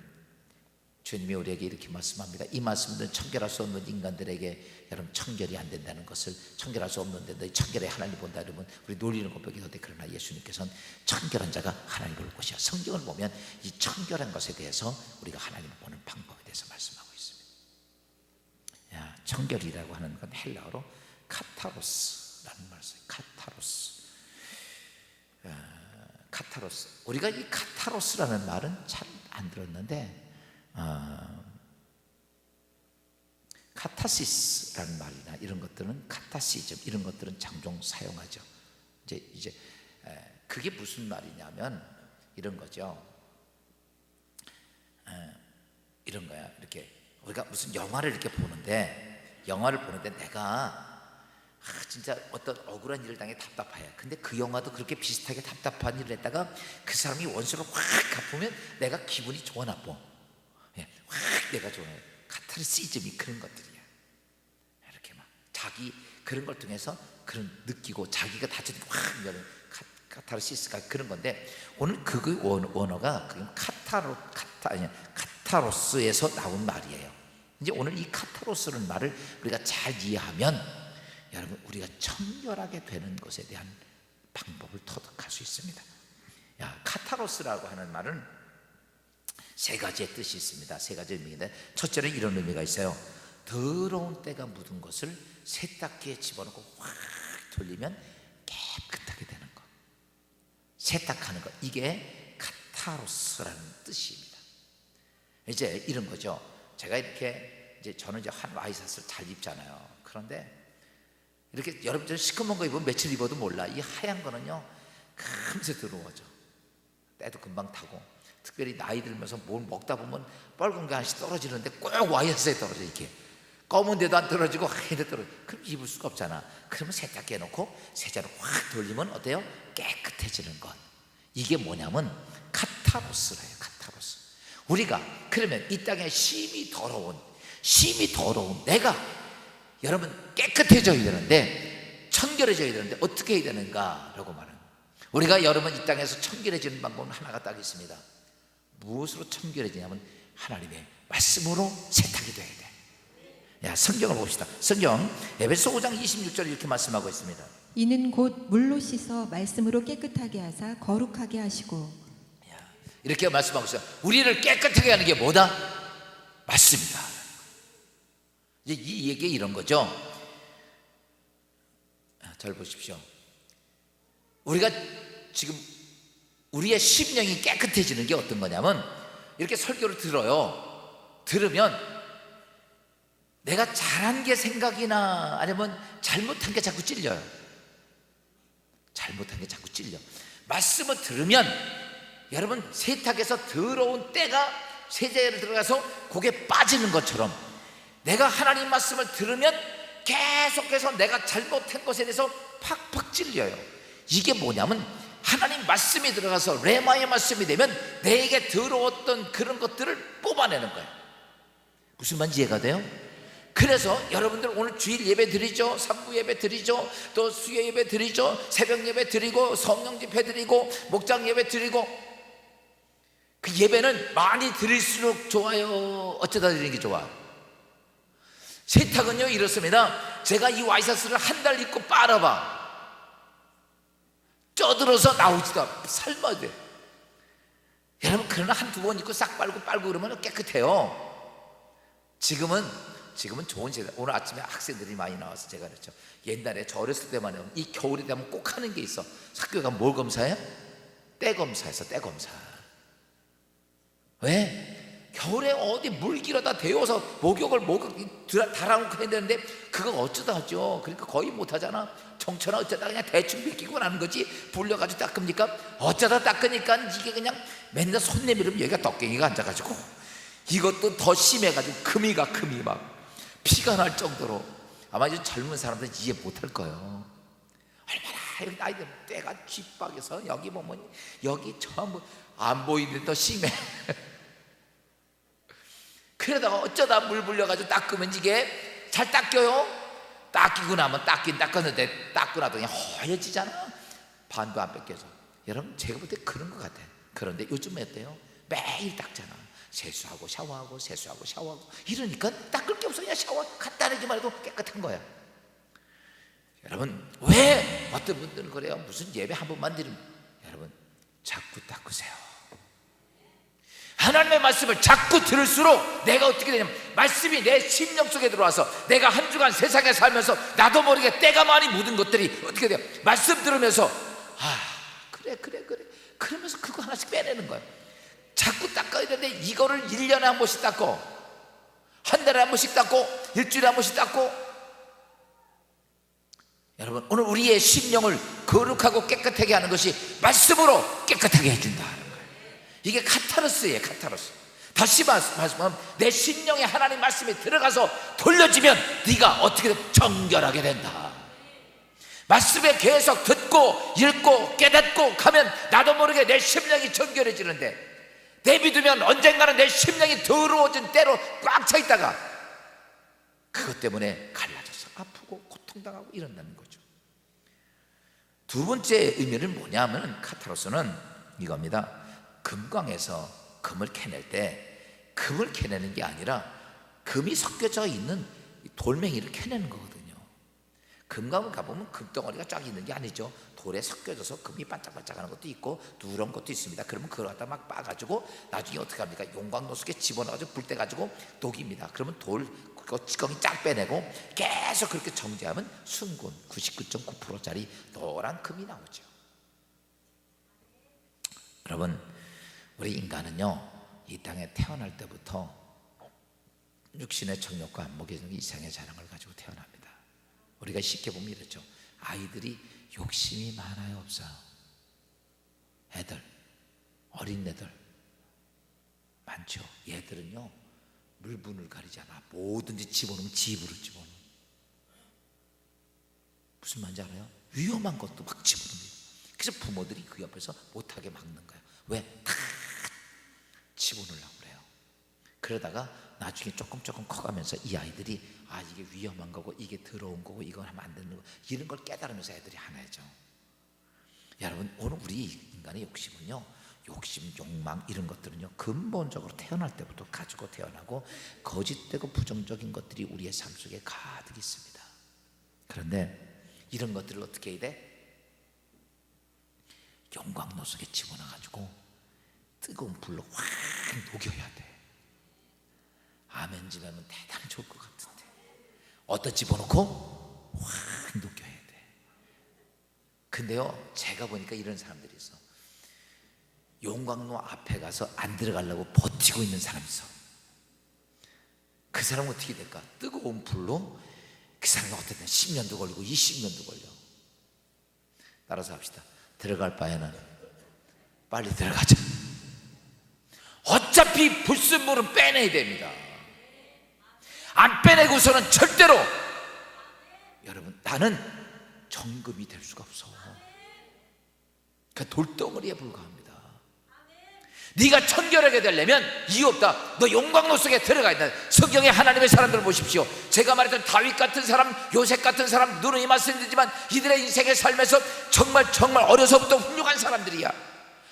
주님이 우리에게 이렇게 말씀합니다. 이 말씀은 청결할 수 없는 인간들에게 여러분 청결이 안 된다는 것을, 청결할 수 없는데 너희 청결해 하나님 본다. 여러분 우리 놀리는 것밖에 없는데, 그러나 예수님께서는 청결한 자가 하나님을 볼 것이야. 성경을 보면 이 청결한 것에 대해서 우리가 하나님을 보는 방법에 대해서 말씀하고 있습니다. 청결이라고 하는 건 헬라어로 카타로스라는 말을 써요. 카타로스. 우리가 이 카타로스라는 말은 잘 안 들었는데 카타시스라는 말이나 이런 것들은, 카타시즘 이런 것들은 종종 사용하죠. 이제 그게 무슨 말이냐면 이런 거죠. 이런 거야. 이렇게 우리가 무슨 영화를 이렇게 보는데 내가 진짜 어떤 억울한 일을 당해 답답해. 근데 그 영화도 그렇게 비슷하게 답답한 일을 했다가 그 사람이 원수를 확 갚으면 내가 기분이 좋아 나빠. 확 내가 좋아해. 카타르시즘이 그런 것들이야. 이렇게 막 자기 그런 걸 통해서 그런 느끼고 자기가 다쳤는데 확 여는 카타르시스가 그런 건데, 오늘 그 원어가 카타로스에서 나온 말이에요. 이제 오늘 이 카타로스라는 말을 우리가 잘 이해하면 여러분 우리가 청결하게 되는 것에 대한 방법을 터득할 수 있습니다. 카타로스라고 하는 말은 세 가지의 뜻이 있습니다. 세 가지 의미인데, 첫째는 이런 의미가 있어요. 더러운 때가 묻은 것을 세탁기에 집어넣고 확 돌리면 깨끗하게 되는 것, 세탁하는 것, 이게 카타로스라는 뜻입니다. 이제 이런 거죠. 제가 이렇게 이제 저는 이제 한 와이셔츠를 잘 입잖아요. 그런데 이렇게 여러분들 시커먼 거 입으면 며칠 입어도 몰라. 이 하얀 거는요 금세 들어오죠. 때도 금방 타고, 특별히 나이 들면서 뭘 먹다 보면 빨간 게 하나씩 떨어지는데 꼭 와이셔츠에 떨어져. 이렇게 검은 데도 안 떨어지고 하얀 데 떨어져. 그럼 입을 수가 없잖아. 그러면 세탁기에 넣고 세제로 확 돌리면 어때요? 깨끗해지는 것. 이게 뭐냐면 카타로스래요. 카타로스. 우리가 그러면 이 땅에 심히 더러운 내가, 여러분, 깨끗해져야 되는데, 청결해져야 되는데 어떻게 해야 되는가 라고 말합니다. 우리가 여러분 이 땅에서 청결해지는 방법은 하나가 딱 있습니다. 무엇으로 청결해지냐면 하나님의 말씀으로 세탁이 돼야 돼. 야, 성경을 봅시다. 성경 에베소 5장 26절 이렇게 말씀하고 있습니다. 이는 곧 물로 씻어 말씀으로 깨끗하게 하사 거룩하게 하시고. 이렇게 말씀하고 있어요. 우리를 깨끗하게 하는 게 뭐다? 말씀이다. 이제 이 얘기 이런 거죠. 잘 보십시오. 우리가 지금 우리의 심령이 깨끗해지는 게 어떤 거냐면, 이렇게 설교를 들으면 내가 잘한 게 생각이나 아니면 잘못한 게 자꾸 찔려요. 잘못한 게 자꾸 찔려. 말씀을 들으면 여러분, 세탁에서 더러운 때가 세제를 들어가서 고개 빠지는 것처럼, 내가 하나님 말씀을 들으면 계속해서 내가 잘못한 것에 대해서 팍팍 찔려요. 이게 뭐냐면 하나님 말씀이 들어가서 레마의 말씀이 되면 내게 더러웠던 그런 것들을 뽑아내는 거예요. 무슨 말인지 이해가 돼요? 그래서 여러분들 오늘 주일 예배 드리죠, 삼부 예배 드리죠, 또 수요 예배 드리죠, 새벽 예배 드리고 성령 집회 드리고 목장 예배 드리고, 그 예배는 많이 드릴수록 좋아요, 어쩌다 드리는 게 좋아? 세탁은요 이렇습니다. 제가 이 와이셔츠를 한 달 입고 빨아봐, 쪄들어서 나오지도 않고 삶아야 돼. 여러분, 그러나 한두 번 입고 싹 빨고 그러면 깨끗해요. 지금은 좋은 세대. 오늘 아침에 학생들이 많이 나와서 제가 그랬죠. 옛날에 저 어렸을 때만 이 겨울에 되면 꼭 하는 게 있어. 학교가 뭘 검사해요? 때 검사해서 때 검사. 왜? 겨울에 어디 물길에다 데워서 목욕을 달아놓고 해야 되는데 그거 어쩌다 하죠. 그러니까 거의 못하잖아. 정처나 어쩌다 그냥 대충 벗기고 나는 거지, 불려가지고 닦습니까? 어쩌다 닦으니까 이게 그냥 맨날 손 내밀으면 여기가 떡갱이가 앉아가지고, 이것도 더 심해가지고 금이 막 피가 날 정도로. 아마 이제 젊은 사람들은 이해 못할 거예요. 얼마나 여기 나이들 때가 쥐박에서 여기 보면 여기 전부 안 보이는데 더 심해. 그러다가 어쩌다 물 불려가지고 닦으면 이게 잘 닦여요? 닦이고 나면 닦았는데 닦고 나도 그냥 허해지잖아. 반도 안 뺏겨서. 여러분, 제가 볼 때 그런 것 같아요. 그런데 요즘 어때요? 매일 닦잖아. 세수하고 샤워하고 세수하고 샤워하고 이러니까 닦을 게 없어. 그냥 샤워 간단하게만 해도 깨끗한 거야. 여러분, 왜 어떤 분들은 그래요? 무슨 예배 한 번만 드리면, 여러분, 자꾸 닦으세요. 하나님의 말씀을 자꾸 들을수록 내가 어떻게 되냐면, 말씀이 내 심령 속에 들어와서 내가 한 주간 세상에 살면서 나도 모르게 때가 많이 묻은 것들이 어떻게 돼요? 말씀 들으면서 그래 그러면서 그거 하나씩 빼내는 거예요. 자꾸 닦아야 되는데 이거를 1년에 한 번씩 닦고, 한 달에 한 번씩 닦고, 일주일에 한 번씩 닦고. 여러분, 오늘 우리의 심령을 거룩하고 깨끗하게 하는 것이 말씀으로 깨끗하게 해준다. 이게 카타르스예요. 카타르스. 다시 말씀하면 내 심령에 하나님 말씀이 들어가서 돌려지면 네가 어떻게든 정결하게 된다. 말씀에 계속 듣고 읽고 깨닫고 가면 나도 모르게 내 심령이 정결해지는데, 내비두면 언젠가는 내 심령이 더러워진 때로 꽉 차 있다가 그것 때문에 갈라져서 아프고 고통당하고 이런다는 거죠. 두 번째 의미는 뭐냐면, 카타로스는 이겁니다. 금광에서 금을 캐낼 때 금을 캐내는 게 아니라 금이 섞여져 있는 돌멩이를 캐내는 거거든요. 금감을 가보면 금덩어리가 쫙 있는 게 아니죠. 돌에 섞여져서 금이 반짝반짝하는 것도 있고 누런 것도 있습니다. 그러면 그걸 갖다 막 빠가지고 나중에 어떻게 합니까? 용광노숙에 집어넣어가지고 불 때 가지고 녹입니다. 그러면 돌 그 찌꺼기 쫙 빼내고 계속 그렇게 정제하면 순금 99.9%짜리 노란 금이 나오죠. 여러분, 우리 인간은요, 이 땅에 태어날 때부터 육신의 정욕과 안목의 이상의 자랑을 가지고 태어납니다. 우리가 쉽게 보면 이렇죠. 아이들이 욕심이 많아요, 없어요? 애들, 어린애들 많죠. 얘들은요, 물분을 가리지 않아. 뭐든지 집어넣으면 집으로 집어넣어. 무슨 말인지 알아요? 위험한 것도 막 집어넣어요. 그래서 부모들이 그 옆에서 못하게 막는 거예요. 왜? 다 집어넣으려고 그래요. 그러다가 나중에 조금 커가면서 이 아이들이 이게 위험한 거고 이게 더러운 거고 이건 하면 안 되는 거고 이런 걸 깨달으면서 애들이 하나죠. 여러분, 오늘 우리 인간의 욕심은요, 욕심, 욕망 이런 것들은요, 근본적으로 태어날 때부터 가지고 태어나고 거짓되고 부정적인 것들이 우리의 삶 속에 가득 있습니다. 그런데 이런 것들을 어떻게 해야 돼? 용광로 속에 집어넣어가지고 뜨거운 불로 확 녹여야 돼. 아멘 지면 대단히 좋을 것 같은데 어디다 집어넣고 확 녹여야 돼. 근데요, 제가 보니까 이런 사람들이 있어. 용광로 앞에 가서 안 들어가려고 버티고 있는 사람이 있어. 그 사람은 어떻게 될까? 뜨거운 불로 그 사람이 어쨌든 10년도 걸리고 20년도 걸려. 따라서 합시다. 들어갈 바에는 빨리 들어가자. 어차피 불순물은 빼내야 됩니다. 안 빼내고서는 절대로, 여러분, 나는 정금이 될 수가 없어. 그 돌덩어리에 불과합니다. 네가 청결하게 되려면 이유 없다. 너 용광로 속에 들어가야 된다. 성경에 하나님의 사람들을 보십시오. 제가 말했던 다윗 같은 사람, 요셉 같은 사람, 누누이 말씀드리지만 이들의 인생의 삶에서 정말 어려서부터 훌륭한 사람들이야.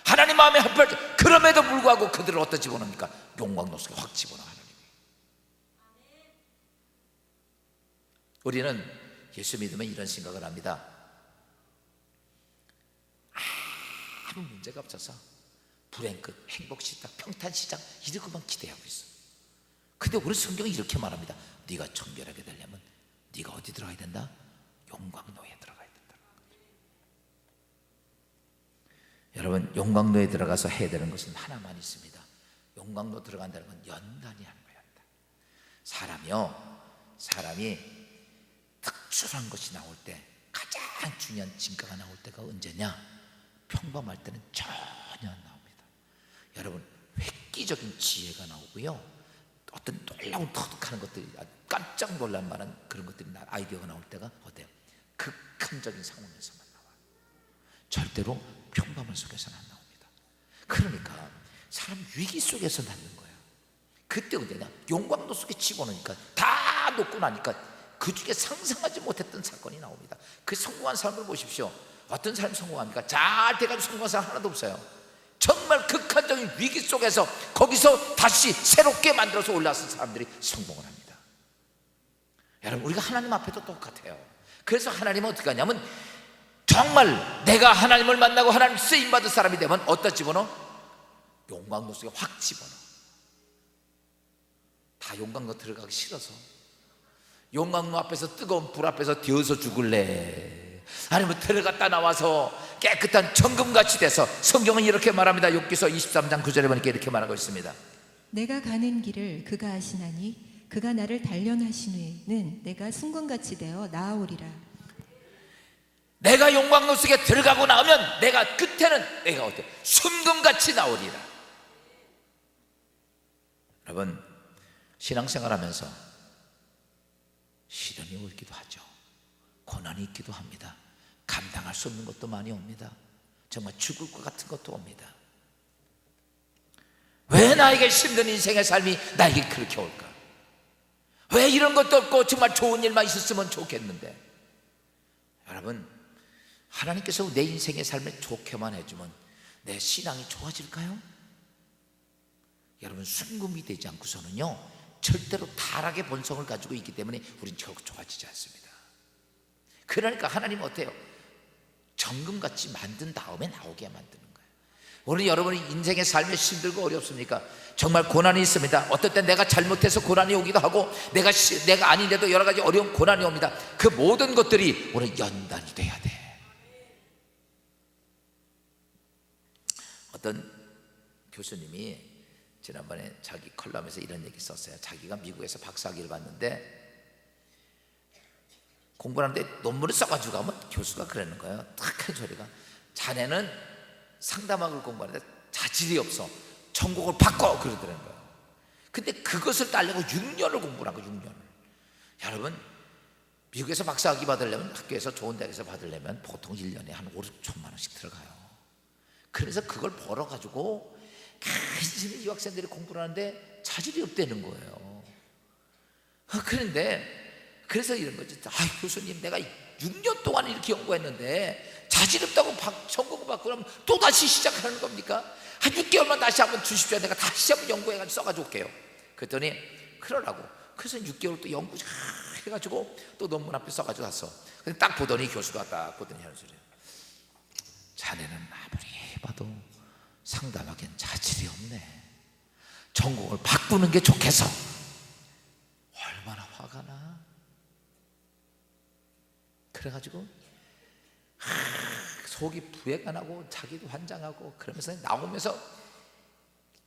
하나님 마음에 합할. 그럼에도 불구하고 그들을 어디다 집어넣습니까? 용광로 속에 확 집어넣어. 하나님. 우리는 예수 믿으면 이런 생각을 합니다. 아무 문제가 없어서 불행 끝, 행복시장, 평탄시장 이렇게만 기대하고 있어. 근데 우리 성경이 이렇게 말합니다. 네가 청결하게 되려면 네가 어디 들어가야 된다? 용광로에 들어가야 된다. 여러분, 용광로에 들어가서 해야 되는 것은 하나만 있습니다. 용광로 들어간다는 건 연단이 하는 거야. 사람이 특출한 것이 나올 때, 가장 중요한 진가가 나올 때가 언제냐? 평범할 때는 전혀 안 나옵니다. 여러분, 획기적인 지혜가 나오고요, 어떤 놀라운 터득하는 것들이, 깜짝 놀랄 만한 그런 것들이, 아이디어가 나올 때가 어때요? 극한적인 상황에서만 나와요. 절대로 평범한 속에서는 안 나옵니다. 그러니까 사람 위기 속에서 낳는 거예요. 그때 언제냐? 용광로 속에 집어넣으니까 다 녹고 나니까 그 중에 상상하지 못했던 사건이 나옵니다. 그 성공한 사람을 보십시오. 어떤 사람이 성공합니까? 잘 돼가지고 성공한 사람 하나도 없어요. 정말 극한적인 위기 속에서 거기서 다시 새롭게 만들어서 올라선 사람들이 성공을 합니다. 여러분, 우리가 하나님 앞에도 똑같아요. 그래서 하나님은 어떻게 하냐면, 정말 내가 하나님을 만나고 하나님 쓰임받은 사람이 되면 어디다 집어넣어? 용광로 속에 확 집어넣어. 다 용광로 들어가기 싫어서, 용광로 앞에서 뜨거운 불 앞에서 데워서 죽을래? 아니면 들어갔다 나와서 깨끗한 정금같이 돼서, 성경은 이렇게 말합니다. 욥기서 23장 9절에 보니까 이렇게 말하고 있습니다. 내가 가는 길을 그가 아시나니 그가 나를 단련하신 후에는 내가 순금같이 되어 나아오리라. 내가 용광로 속에 들어가고 나오면 내가 끝에는 내가 어때? 순금같이 나오리라. 여러분, 신앙생활하면서 시련이 오기도 하죠. 고난이 있기도 합니다. 감당할 수 없는 것도 많이 옵니다. 정말 죽을 것 같은 것도 옵니다. 왜 나에게 힘든 인생의 삶이 나에게 그렇게 올까? 왜 이런 것도 없고 정말 좋은 일만 있었으면 좋겠는데. 여러분, 하나님께서 내 인생의 삶을 좋게만 해주면 내 신앙이 좋아질까요? 여러분, 순금이 되지 않고서는요, 절대로 타락의 본성을 가지고 있기 때문에 우리는 결국 좋아지지 않습니다. 그러니까 하나님은 어때요? 정금같이 만든 다음에 나오게 만드는 거예요. 오늘 여러분이 인생의 삶에 힘들고 어렵습니까? 정말 고난이 있습니다. 어떨 땐 내가 잘못해서 고난이 오기도 하고 내가 아닌데도 여러 가지 어려운 고난이 옵니다. 그 모든 것들이 오늘 연단이 돼야 돼. 어떤 교수님이 지난번에 자기 컬럼에서 이런 얘기 썼어요. 자기가 미국에서 박사학위를 받는데 공부하는데 논문을 써가지고 가면 교수가 그러는 거예요. 탁한 소리가, 자네는 상담학을 공부하는데 자질이 없어, 전공을 바꿔, 그러더라는 거예요. 근데 그것을 따려고 6년을 공부를 한 거예요. 6년을. 여러분, 미국에서 박사학위 받으려면, 학교에서 좋은 대학에서 받으려면 보통 1년에 한 5, 6천만 원씩 들어가요. 그래서 그걸 벌어가지고 간신히 유학생들이 공부를 하는데 자질이 없다는 거예요. 그런데 그래서 이런 거죠. 교수님, 내가 6년 동안 이렇게 연구했는데 자질 없다고 전공을 받고 그러면 또 다시 시작하는 겁니까? 한 6개월만 다시 한번 주십시오. 내가 다시 한번 연구해가지고 써가지고 올게요. 그랬더니 그러라고. 그래서 6개월 또 연구 잘 해가지고 또 논문 앞에 써가지고 왔어. 근데 딱 보더니 교수가 딱 보더니 하는 소리예요. 자네는 아무리 봐도 상담하기엔 자질이 없네. 전공을 바꾸는 게 좋겠어. 얼마나 화가 나. 그래가지고 속이 부해가 나고 자기도 환장하고 그러면서 나오면서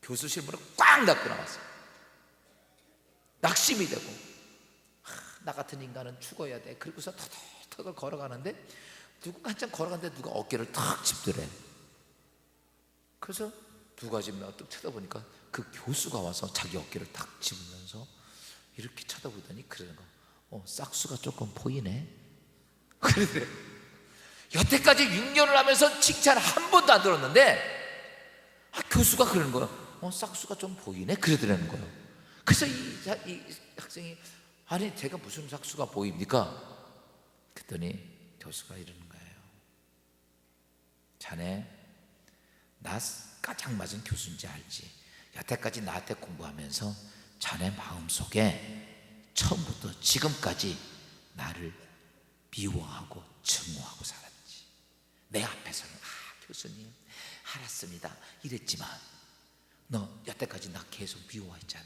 교수실 문을 꽉 닫고 나왔어요. 낙심이 되고, 나 같은 인간은 죽어야 돼. 그리고서 터덜터덜 걸어가는데 누가 한참 걸어가는데 누가 어깨를 탁 짚더래. 그래서 누가 짚나 또 쳐다보니까 그 교수가 와서 자기 어깨를 탁 짚으면서 이렇게 쳐다보더니 그러는 거, 싹수가 조금 보이네. 그런데 여태까지 6년을 하면서 칭찬 한 번도 안 들었는데 교수가 그러는 거예요. 싹수가 좀 보이네. 그러더라는 거예요. 그래서 이 학생이, 아니 제가 무슨 싹수가 보입니까? 그랬더니 교수가 이러는 거예요. 자네 나 가장 맞은 교수인지 알지? 여태까지 나한테 공부하면서 자네 마음속에 처음부터 지금까지 나를 미워하고 증오하고 살았지. 내 앞에서는 교수님 알았습니다 이랬지만 너 여태까지 나 계속 미워했잖아.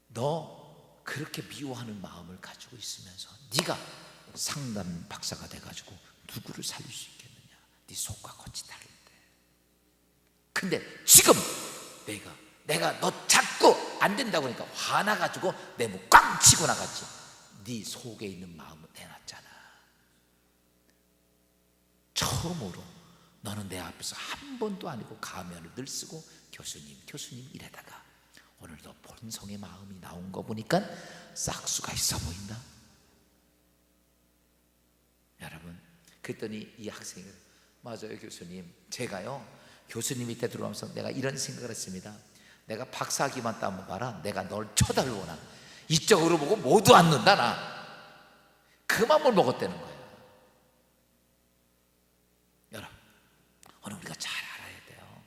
너 그렇게 미워하는 마음을 가지고 있으면서 네가 상담 박사가 돼가지고 누구를 살릴 수 있겠느냐? 네 속과 겉이 다른데. 근데 지금 내가 너 자꾸 안 된다고 하니까 화나가지고 내 목 꽝 치고 나갔지. 네 속에 있는 마음은 내놨잖아. 처음으로 너는 내 앞에서 한 번도 아니고 가면을 늘 쓰고 교수님 이래다가 오늘도 본성의 마음이 나온 거 보니까 싹수가 있어 보인다. 여러분, 그랬더니 이 학생이, 맞아요 교수님, 제가요 교수님 밑에 들어오면서 내가 이런 생각을 했습니다. 내가 박사학위만 따면 봐라, 내가 널 쳐다보나 이쪽으로 보고 모두 앉는다. 나 그 마음을 먹었다는 거예요. 여러분, 오늘 우리가 잘 알아야 돼요.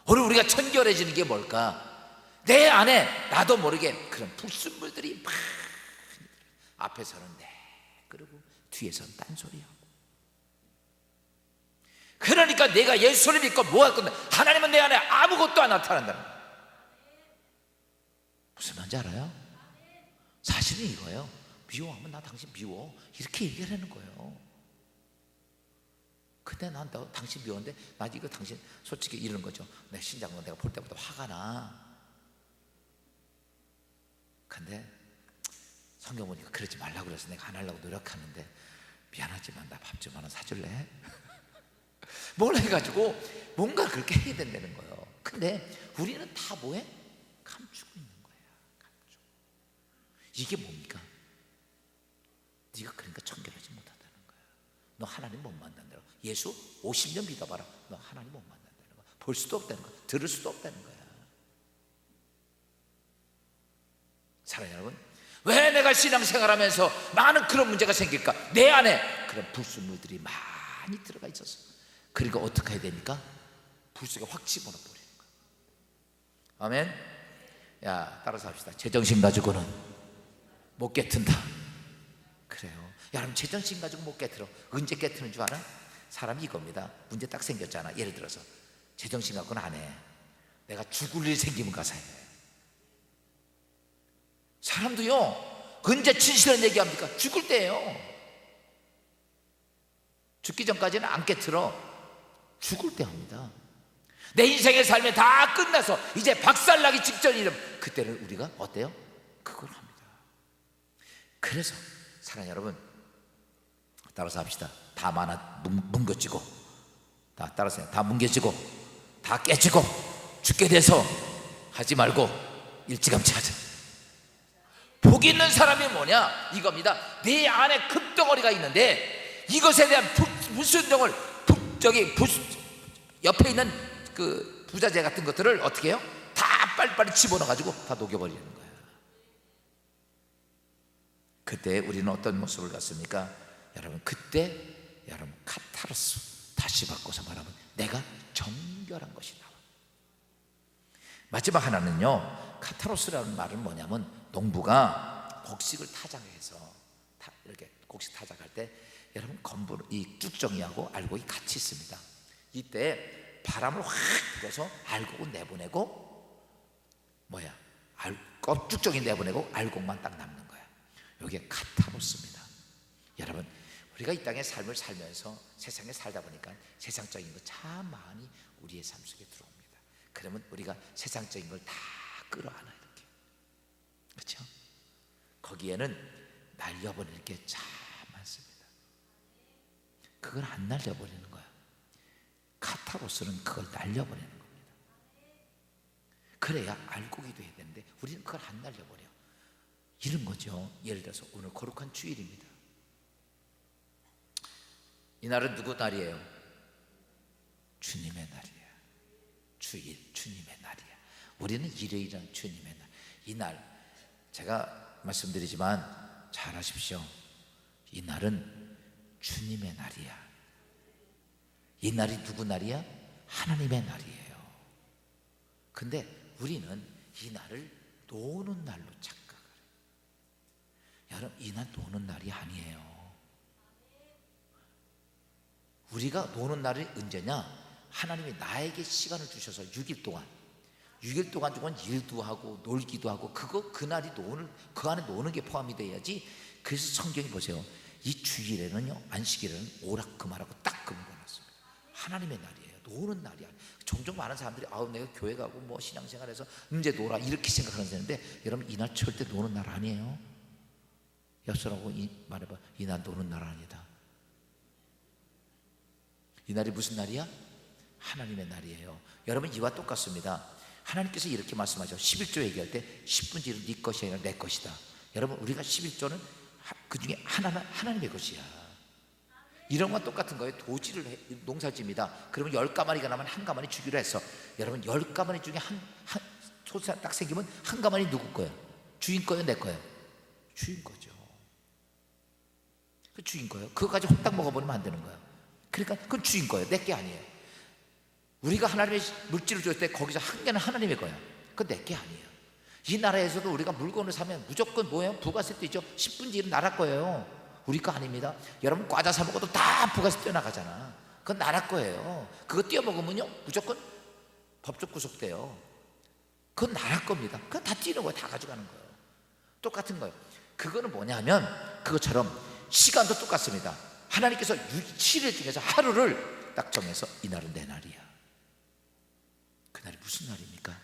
오늘 우리가 청결해지는 게 뭘까? 내 안에 나도 모르게 그런 불순물들이 막 앞에서는 네 그러고 뒤에서는 딴소리하고. 그러니까 내가 예수를 믿고 뭐 할 건데 하나님은 내 안에 아무것도 안 나타난다는 거예요. 무슨 말인지 알아요? 사실은 이거예요. 미워하면 나 당신 미워 이렇게 얘기하는 거예요. 근데 난 너 당신 미워한데 나 이거 당신 솔직히 이러는 거죠. 내 신장은 내가 볼 때보다 화가 나. 근데 성경 보니까 그러지 말라고 그래서 내가 안 하려고 노력하는데 미안하지만 나 밥 좀 하나 사줄래? 뭘 해가지고 뭔가 그렇게 해야 된다는 거예요. 근데 우리는 다 뭐해? 감추고 있는 거야. 감추고. 이게 뭡니까? 네가 그러니까 청결하지 못한다는 거야. 너 하나님 못 만난다는 거야. 예수 50년 믿어봐라. 너 하나님 못 만난다는 거야. 볼 수도 없다는 거야. 들을 수도 없다는 거야. 사랑하는 여러분, 왜 내가 신앙생활하면서 많은 그런 문제가 생길까? 내 안에 그런 불순물들이 많이 들어가 있었어. 그러니까 어떻게 해야 됩니까? 불 속에 확 집어넣어 버리는 거야. 아멘. 야, 따라서 합시다. 제정신 가지고는 못 깨튼다. 그래요. 여러분, 제정신 가지고 못 깨트려. 언제 깨트는 줄 알아? 사람이 이겁니다. 문제 딱 생겼잖아. 예를 들어서 제정신 갖고는 안 해. 내가 죽을 일 생기면 가서 해. 사람도요, 언제 진실한 얘기합니까? 죽을 때예요. 죽기 전까지는 안 깨트려. 죽을 때 합니다. 내 인생의 삶이 다 끝나서 이제 박살나기 직전이면 그때는 우리가 어때요? 그걸 합니다. 그래서 사랑하는 여러분, 따라서 합시다. 다 뭉개지고, 다 따라서 다 뭉개지고, 다 깨지고, 죽게 돼서 하지 말고 일찌감치 하자. 복이 있는 사람이 뭐냐? 이겁니다. 내 안에 금덩어리가 있는데 이것에 대한 불순종을 옆에 있는 그 부자재 같은 것들을 어떻게 해요? 다 빨리빨리 집어넣어가지고 다 녹여버리는 거예요. 그때 우리는 어떤 모습을 갖습니까? 여러분, 그때 여러분 카타르스, 다시 바꿔서 말하면 내가 정결한 것이 나와. 마지막 하나는요, 카타로스라는 말은 뭐냐면 농부가 곡식을 타작해서 이렇게 곡식 타작할 때 여러분 건부 이 쭉정이하고 알곡이 같이 있습니다. 이때 바람을 확 불어서 알곡은 내보내고 쭉정이 내보내고 알곡만 딱 남는 거야. 이게 카타로스입니다. 여러분, 우리가 이 땅의 삶을 살면서 세상에 살다 보니까 세상적인 거 참 많이 우리의 삶 속에 들어옵니다. 그러면 우리가 세상적인 걸 다 끌어안아요. 이렇게. 그렇죠? 거기에는 날려버리는 게 참 많습니다. 그걸 안 날려버리는 거야. 카타로스는 그걸 날려버리는 겁니다. 그래야 알곡이 돼야 되는데 우리는 그걸 안 날려버려. 이런 거죠. 예를 들어서 오늘 거룩한 주일입니다. 이 날은 누구 날이에요? 주님의 날이야. 주일, 주님의 날이야. 우리는 일요일은 주님의 날. 이 날 제가 말씀드리지만 잘 아십시오. 이 날은 주님의 날이야. 이 날이 누구 날이야? 하나님의 날이에요. 근데 우리는 이 날을 노는 날로 착각을 해요. 여러분, 이 날 노는 날이 아니에요. 우리가 노는 날이 언제냐? 하나님이 나에게 시간을 주셔서 6일 동안 주면 일도 하고 놀기도 하고 그 날이 그 안에 노는 게 포함이 돼야지. 그래서 성경이 보세요. 이 주일에는요, 안식일에는 오락금하라고 딱 금고놨습니다. 하나님의 날이에요. 노는 날이 아니에요. 종종 많은 사람들이 내가 교회 가고 뭐 신앙생활해서 이제 놀아 이렇게 생각하는 사람인데, 여러분, 이 날 절대 노는 날 아니에요. 옆사람하고 말해봐. 이 날 노는 날 아니다. 이 날이 무슨 날이야? 하나님의 날이에요. 여러분, 이와 똑같습니다. 하나님께서 이렇게 말씀하죠. 11조 얘기할 때 10분의 1은 네 것이 아니라 내 것이다. 여러분, 우리가 11조는 그 중에 하나님의 것이야. 이런 건 똑같은 거예요. 농사를 집니다. 그러면 10가마니가 나면 한 가마니 주기로 했어. 여러분, 10가마니 중에 소사 딱 생기면 한 가마니 누구 거야? 주인 거예요? 내 거예요? 주인 거죠. 그 주인 거예요. 그거까지 홀딱 먹어버리면 안 되는 거예요. 그러니까 그건 주인 거예요. 내 게 아니에요. 우리가 하나님의 물질을 줬을 때 거기서 한 개는 하나님의 거야. 그건 내 게 아니에요. 이 나라에서도 우리가 물건을 사면 무조건 뭐예요? 부가세도 있죠. 10분의 1은 나라 거예요. 우리 거 아닙니다. 여러분, 과자 사 먹어도 다 부가세 떼어나가잖아. 그건 나라 거예요. 그거 떼어 먹으면요, 무조건 법적 구속돼요. 그건 나라 겁니다. 그건 다 떼는 거예요. 다 가져가는 거예요. 똑같은 거예요. 그거는 뭐냐면 그것처럼 시간도 똑같습니다. 하나님께서 7일 중에서 하루를 딱 정해서 이 날은 내 날이야. 그날이 무슨 날입니까?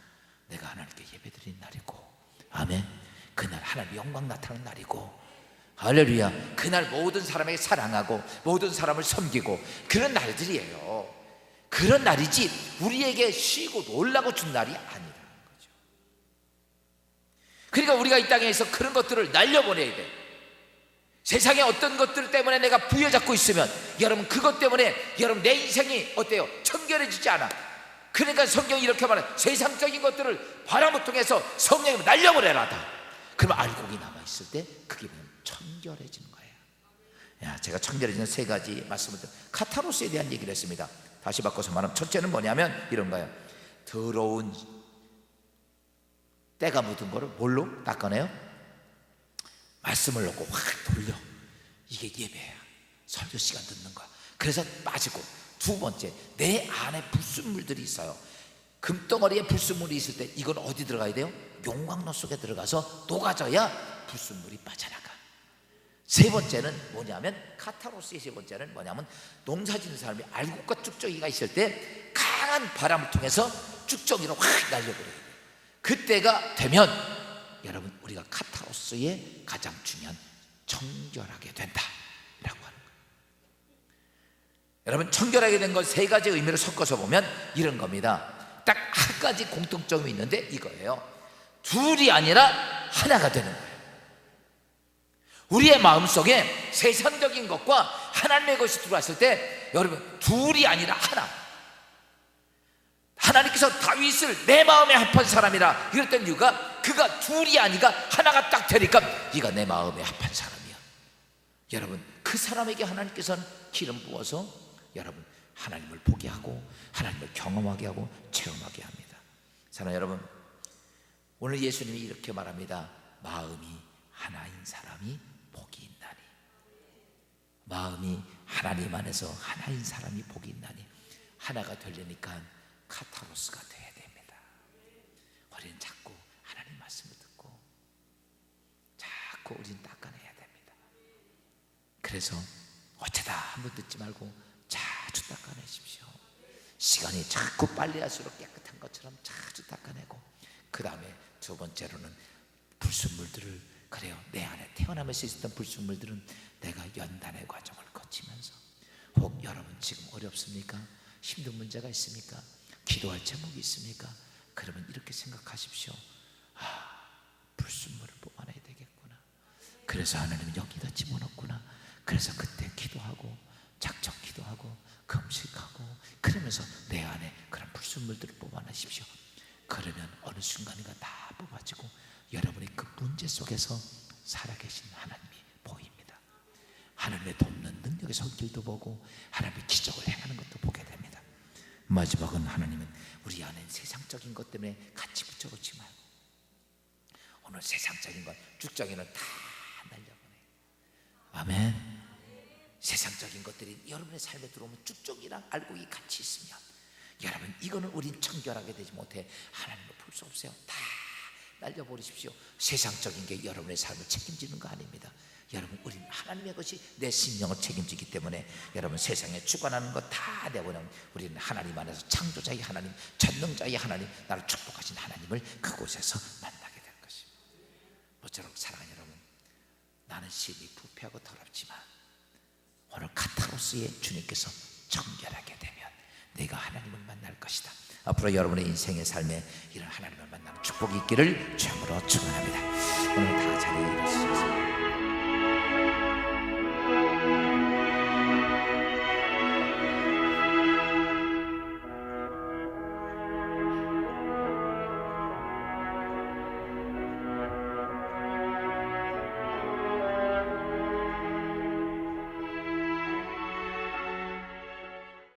내가 하나님께 예배드리는 날이고, 아멘. 그날 하나님의 영광 나타나는 날이고, 할렐루야. 그날 모든 사람에게 사랑하고 모든 사람을 섬기고 그런 날들이에요. 그런 날이지 우리에게 쉬고 놀라고 준 날이 아니라는 거죠. 그러니까 우리가 이 땅에서 그런 것들을 날려보내야 돼. 세상에 어떤 것들 때문에 내가 부여잡고 있으면 여러분, 그것 때문에 여러분 내 인생이 어때요? 청결해지지 않아. 그러니까 성경이 이렇게 말해. 세상적인 것들을 바람을 통해서 성령이 날려버려라다. 그러면 알곡이 남아있을 때 그게 청결해지는 거예요. 제가 청결해지는 3가지 말씀을 카타로스에 대한 얘기를 했습니다. 다시 바꿔서 말하면 첫째는 뭐냐면 이런 거예요. 더러운 때가 묻은 거를 뭘로 닦아내요? 말씀을 놓고 확 돌려. 이게 예배야. 설교 시간 듣는 거야. 그래서 빠지고, 두 번째, 내 안에 불순물들이 있어요. 금덩어리에 불순물이 있을 때 이건 어디 들어가야 돼요? 용광로 속에 들어가서 녹아져야 불순물이 빠져나가. 세 번째는 뭐냐면, 카타로스의 세 번째는 뭐냐면, 농사 짓는 사람이 알곡과 쭉정이가 있을 때 강한 바람을 통해서 쭉정이로 확 날려버려요. 그때가 되면 여러분, 우리가 카타로스의 가장 중요한 청결하게 된다라고 하는 거예요. 여러분, 청결하게 된 건 세 가지 의미를 섞어서 보면 이런 겁니다. 딱 한 가지 공통점이 있는데 이거예요. 둘이 아니라 하나가 되는 거예요. 우리의 마음속에 세상적인 것과 하나님의 것이 들어왔을 때 여러분, 둘이 아니라 하나. 하나님께서 다윗을 내 마음에 합한 사람이라 이랬던 이유가, 그가 둘이 아니가 하나가 딱 되니까 네가 내 마음에 합한 사람이야. 여러분, 그 사람에게 하나님께서는 기름 부어서 여러분, 하나님을 보게 하고 하나님을 경험하게 하고 체험하게 합니다. 사랑하는 여러분, 오늘 예수님이 이렇게 말합니다. 마음이 하나인 사람이 복이 있나니. 마음이 하나님 안에서 하나인 사람이 복이 있나니. 하나가 되려니까 카타로스가 돼야 됩니다. 우리는 자꾸 하나님 말씀을 듣고 자꾸 우리는 닦아내야 됩니다. 그래서 어쩌다 한번 듣지 말고 자주 닦아내십시오. 시간이 자꾸 빨리 할수록 깨끗한 것처럼 자주 닦아내고, 그 다음에 두 번째로는 불순물들을, 그래요, 내 안에 태어나면서 있었던 불순물들은 내가 연단의 과정을 거치면서, 혹 여러분 지금 어렵습니까? 힘든 문제가 있습니까? 기도할 제목이 있습니까? 그러면 이렇게 생각하십시오. 불순물을 뽑아내야 되겠구나. 그래서 하나님은 여기다 집어넣구나. 그래서 그때 기도하고 작정 기도하고 금식하고 그러면서 내 안에 그런 불순물들을 뽑아내십시오. 그러면 어느 순간인가 다 뽑아지고 여러분이 그 문제 속에서 살아계신 하나님이 보입니다. 하나님의 돕는 능력의 손길도 보고 하나님의 기적을 행하는 것도 보게 됩니다. 마지막은, 하나님은 우리 안에 세상적인 것 때문에 같이 붙여놓지 말고, 오늘 세상적인 것, 쭉정이는 다 날려보내요. 아멘. 세상적인 것들이 여러분의 삶에 들어오면 쭉정이랑 알곡이 같이 있으면 여러분, 이거는 우린 청결하게 되지 못해 하나님을 볼 수 없어요. 다 날려버리십시오. 세상적인 게 여러분의 삶을 책임지는 거 아닙니다. 여러분, 우리는 하나님의 것이 내 심령을 책임지기 때문에 여러분, 세상에 주관하는 거 다 내보내면 우리는 하나님 안에서 창조자의 하나님, 전능자의 하나님, 나를 축복하신 하나님을 그곳에서 만나게 될 것입니다. 모쪼록 사랑하는 여러분, 나는 심히 부패하고 더럽지만 오늘 카타로스의 주님께서 청결하게 되면 내가 하나님을 만날 것이다. 앞으로 여러분의 인생의 삶에 이런 하나님을 만나는 축복이 있기를 주님으로 축원합니다. 오늘 다 자리에 일어서셔서